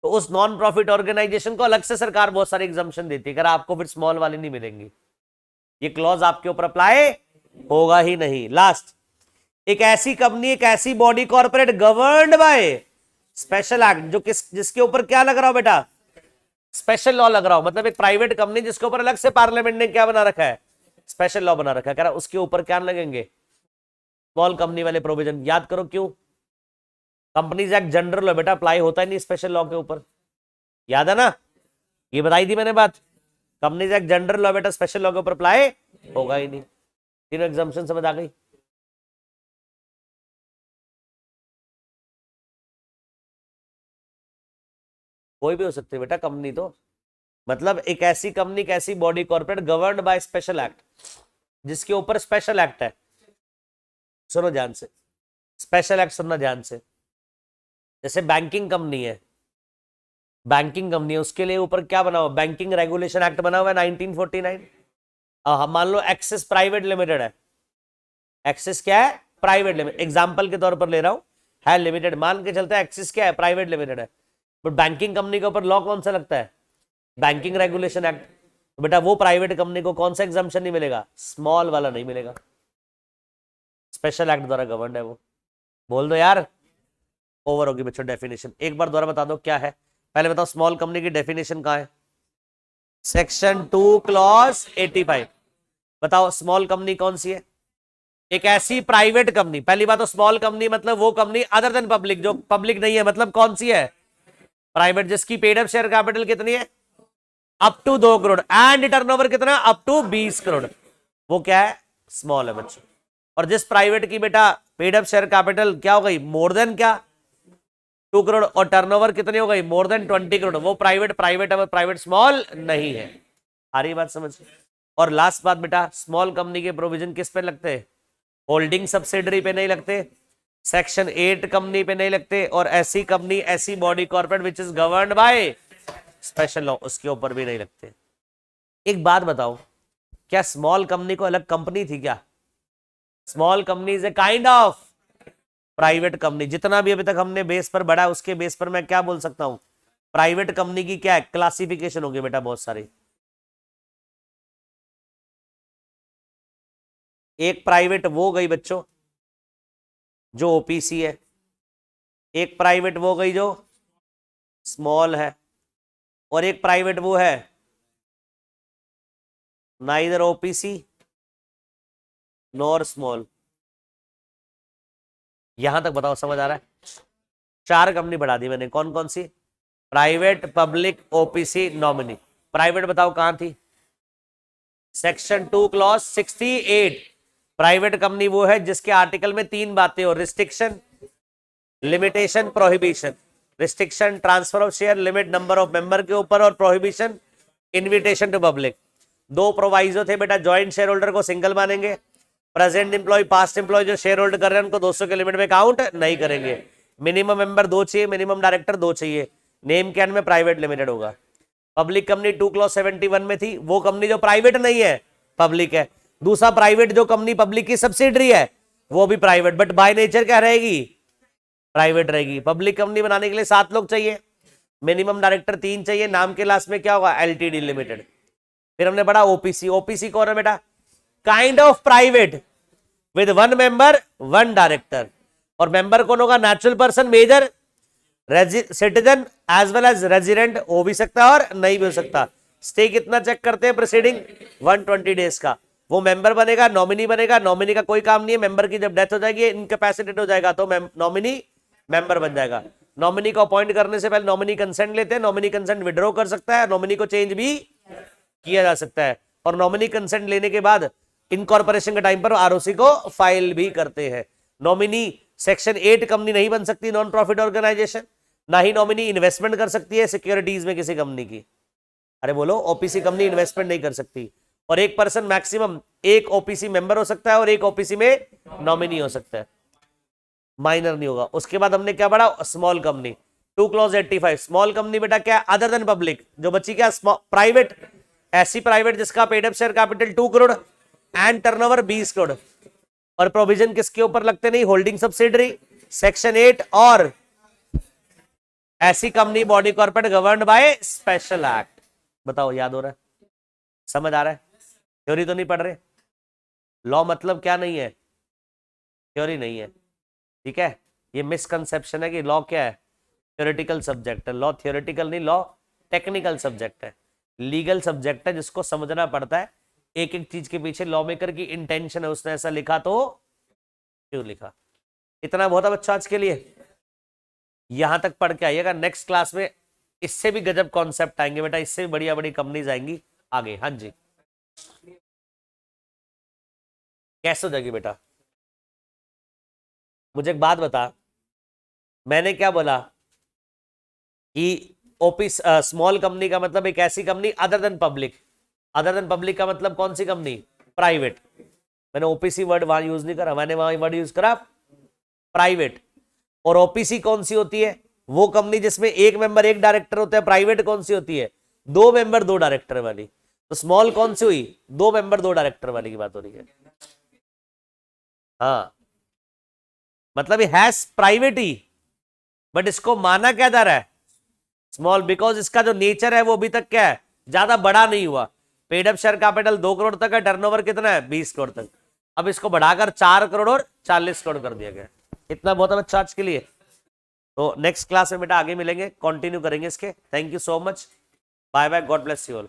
तो उस नॉन प्रॉफिट ऑर्गेनाइजेशन को अलग से सरकार बहुत सारे एग्जम्पशन देती है, अगर आपको फिर स्मॉल वाले नहीं मिलेंगे, ये क्लॉज आपके ऊपर अप्लाई होगा ही नहीं। लास्ट, एक ऐसी कंपनी, एक ऐसी body corporate governed by special act, जो जिसके ऊपर क्या लग रहा हो बेटा, स्पेशल लॉ लग रहा हो, मतलब एक प्राइवेट कंपनी जिसके ऊपर अलग से पार्लियामेंट ने क्या बना रखा है, स्पेशल लॉ बना रखा है, कह रहा उसके ऊपर क्या लगेंगे, स्मॉल कंपनी वाले प्रोविजन। याद करो क्यों, कंपनीज एक्ट जनरल है बेटा, अप्लाई होता ही नहीं स्पेशल लॉ के ऊपर, याद है ना, ये बताई थी मैंने बात, कंपनीज एक्ट जनरल लॉ बेटा, स्पेशल लॉ के ऊपर अप्लाई होगा ही नहीं। तीनों एग्जाम्पशन समझ आ गई। कोई भी हो सकती है बेटा कंपनी, तो मतलब एक ऐसी कंपनी, एक ऐसी body corporate governed by special act, जिसके ऊपर स्पेशल एक्ट है। सुनो ध्यान से, स्पेशल एक्ट सुनना ध्यान से, जैसे बैंकिंग कंपनी है, बैंकिंग कंपनी है, उसके लिए ऊपर क्या बना हुआ, बैंकिंग रेगुलेशन एक्ट बना हुआ है 1949। हम मान लो एक्सिस प्राइवेट लिमिटेड है, एक्सिस क्या है, प्राइवेट लिमिटेड, एग्जांपल के तौर पर ले रहा हूं, है लिमिटेड, मान के चलते हैं एक्सिस क्या है, प्राइवेट लिमिटेड है, बट बैंकिंग कंपनी के ऊपर लॉ कौन सा लगता है, बैंकिंग रेगुलेशन एक्ट, तो बेटा वो प्राइवेट कंपनी को कौन सा एग्जाम्पशन नहीं मिलेगा, स्मॉल वाला नहीं मिलेगा, स्पेशल एक्ट द्वारा गवर्नड है वो। बोल दो यार, ओवर होगी बच्चों डेफिनेशन, एक बार द्वारा बता दो क्या है, पहले बताओ स्मॉल कंपनी की डेफिनेशन कहां है, सेक्शन 2 क्लॉज 85, बताओ स्मॉल कंपनी कौन सी है, एक ऐसी प्राइवेट कंपनी, पहली बात तो स्मॉल कंपनी मतलब वो कंपनी अदर देन पब्लिक, जो पब्लिक नहीं है, मतलब कौन सी है, प्राइवेट, जिसकी पेड अप शेयर कैपिटल कितनी है, up to 2 crore, and turnover कितना, अप टू 20 करोड़, वो क्या है, स्मॉल है बच्चों। और जिस प्राइवेट की बेटा पेड अप शेयर कैपिटल क्या हो गई, मोर देन क्या 2 करोड़, और टर्नओवर कितनी हो गई, मोर देन 20 करोड़, वो प्राइवेट प्राइवेट है, प्राइवेट स्मॉल नहीं है। आ रही बात समझ। और लास्ट बात बेटा, स्मॉल कंपनी के प्रोविजन किस पे लगते हैं, होल्डिंग सब्सिडरी पे नहीं लगते, सेक्शन 8 कंपनी पे नहीं लगते, और ऐसी कंपनी, ऐसी body corporate which is governed by special law, उसके ऊपर भी नहीं लगते। एक बात बताओ, क्या स्मॉल कंपनी को अलग कंपनी थी क्या, small company is a kind of private company, जितना भी अभी तक हमने बेस पर बढ़ा उसके बेस पर मैं क्या बोल सकता हूं, प्राइवेट कंपनी की क्या क्लासिफिकेशन होगी बेटा, बहुत सारी। एक प्राइवेट वो गई बच्चों जो ओपीसी है, एक प्राइवेट वो गई जो स्मॉल है, और एक प्राइवेट वो है नाइदर ओपीसी नॉर स्मॉल। यहां तक बताओ समझ आ रहा है, 4 कंपनी बढ़ा दी मैंने, कौन कौन सी, private, public, OPC, nominee. Private बताओ कहां थी, सेक्शन 2 क्लॉज 68, प्राइवेट कंपनी वो है जिसके आर्टिकल में 3 बातें हो, restriction, limitation, prohibition. Restriction transfer of share, limit number of member के ऊपर, और prohibition invitation to public. 2 proviso थे बेटा, ज्वाइंट शेयर होल्डर को सिंगल मानेंगे, प्रेजेंट एम्प्लॉय, पास्ट एम्प्लॉय जो शेयर होल्ड कर रहे हैं उनको 200 के लिमिट में काउंट नहीं करेंगे, मिनिमम मेंबर 2 चाहिए, मिनिमम डायरेक्टर 2 चाहिए, नेम के एंड में प्राइवेट लिमिटेड होगा। पब्लिक कंपनी 2 क्लॉज 71 में थी, वो कंपनी जो प्राइवेट नहीं है, पब्लिक है। दूसरा प्राइवेट जो कंपनी पब्लिक की सब्सिडरी है वो भी प्राइवेट, बट बाय नेचर क्या रहेगी, प्राइवेट रहेगी। पब्लिक कंपनी बनाने के लिए 7 लोग चाहिए, मिनिमम डायरेक्टर 3 चाहिए, नाम के लास्ट में क्या होगा, एलटीडी लिमिटेड। फिर हमने पढ़ा ओपीसी, ओपीसी कौन है बेटा, kind of private with 1 member 1 director, और मेंबर कौन होगा, natural person, major, citizen as well as resident, हो भी सकता है और नहीं भी हो सकता। स्टे कितना चेक करते हैं प्रीसीडिंग 120 डेज का। वो मेंबर बनेगा, नॉमिनी बनेगा, नॉमिनी का कोई काम नहीं है, मेंबर की जब डेथ हो जाएगी, इनकैपेसिटेट हो जाएगा तो नॉमिनी मेंबर बन जाएगा। नॉमिनी को अपॉइंट करने से पहले नॉमिनी कंसेंट लेते हैं, नॉमिनी कंसेंट विड्रॉ कर सकता है, नॉमिनी को चेंज भी किया जा सकता है, और नॉमिनी कंसेंट लेने के बाद इनकॉर्पोरेशन के टाइम पर आरओसी को फाइल भी करते हैं। नॉमिनी सेक्शन 8 कंपनी नहीं बन सकती, नॉन प्रॉफिट ऑर्गेनाइजेशन, ना ही नॉमिनी इन्वेस्टमेंट कर सकती है सिक्योरिटीज में किसी कंपनी की। अरे बोलो, ओपीसी कंपनी इन्वेस्टमेंट नहीं कर सकती, और एक पर्सन मैक्सिमम एक ओपीसी मेंबर हो सकता है और एक ओपीसी में नॉमिनी हो सकता है, माइनर नहीं होगा। उसके बाद हमने क्या पढ़ा, small company 2 clause 85। Small company बेटा क्या, अदर देन पब्लिक, जो बची क्या, प्राइवेट, ऐसी प्राइवेट जिसका paid up share capital 2 crore and turnover 20 crore, और प्रोविजन किसके ऊपर लगते नहीं, होल्डिंग सब्सिडरी सेक्शन 8, और ऐसी company body corporate governed by special act. बताओ याद हो रहा है, समझ आ रहा है? थ्योरी तो नहीं पढ़ रहे? लॉ मतलब क्या नहीं है, थ्योरी नहीं है, ठीक है। ये मिसकंसेप्शन है कि लॉ क्या है, थ्योरेटिकल सब्जेक्ट है। लॉ थ्योरेटिकल नहीं, लॉ टेक्निकल सब्जेक्ट है, लीगल सब्जेक्ट है, जिसको समझना पड़ता है एक एक चीज के पीछे लॉ मेकर की इंटेंशन है, उसने ऐसा लिखा तो क्यों लिखा। इतना बहुत है बच्चों आज के लिए, यहां तक पढ़ के आइएगा। नेक्स्ट क्लास में इससे भी गजब कॉन्सेप्ट आएंगे बेटा, इससे भी बढ़िया बड़ी कंपनीज आएंगी आगे। हाँ जी, कैसे हो जाएगी बेटा? मुझे एक बात बता, मैंने क्या बोला कि ओपीस स्मॉल कंपनी का मतलब एक ऐसी company other than public. Other than public का मतलब कौन सी कंपनी, प्राइवेट। मैंने ओपीसी वर्ड वहां यूज नहीं करा, मैंने वहां वर्ड यूज करा प्राइवेट। और ओपीसी कौन सी होती है, वो कंपनी जिसमें एक मेंबर एक डायरेक्टर होता है। प्राइवेट कौन सी होती है, 2 मेंबर 2 डायरेक्टर वाली। तो स्मॉल कौन सी हुई, 2 मेंबर 2 डायरेक्टर वाली की बात हो रही है। हाँ, मतलब ये है प्राइवेट ही, बट इसको माना क्या जा रहा है स्मॉल, बिकॉज इसका जो नेचर है वो अभी तक क्या है, ज्यादा बड़ा नहीं हुआ। Paid up share capital 2 crore तक है, टर्नओवर कितना है 20 करोड़ तक। अब इसको बढ़ाकर 4 करोड़ और 40 करोड़ कर दिया गया। इतना बहुत है बच्चा आज के लिए। तो नेक्स्ट क्लास में बेटा आगे मिलेंगे, कंटिन्यू करेंगे इसके। Thank you so much, bye bye, God bless you all.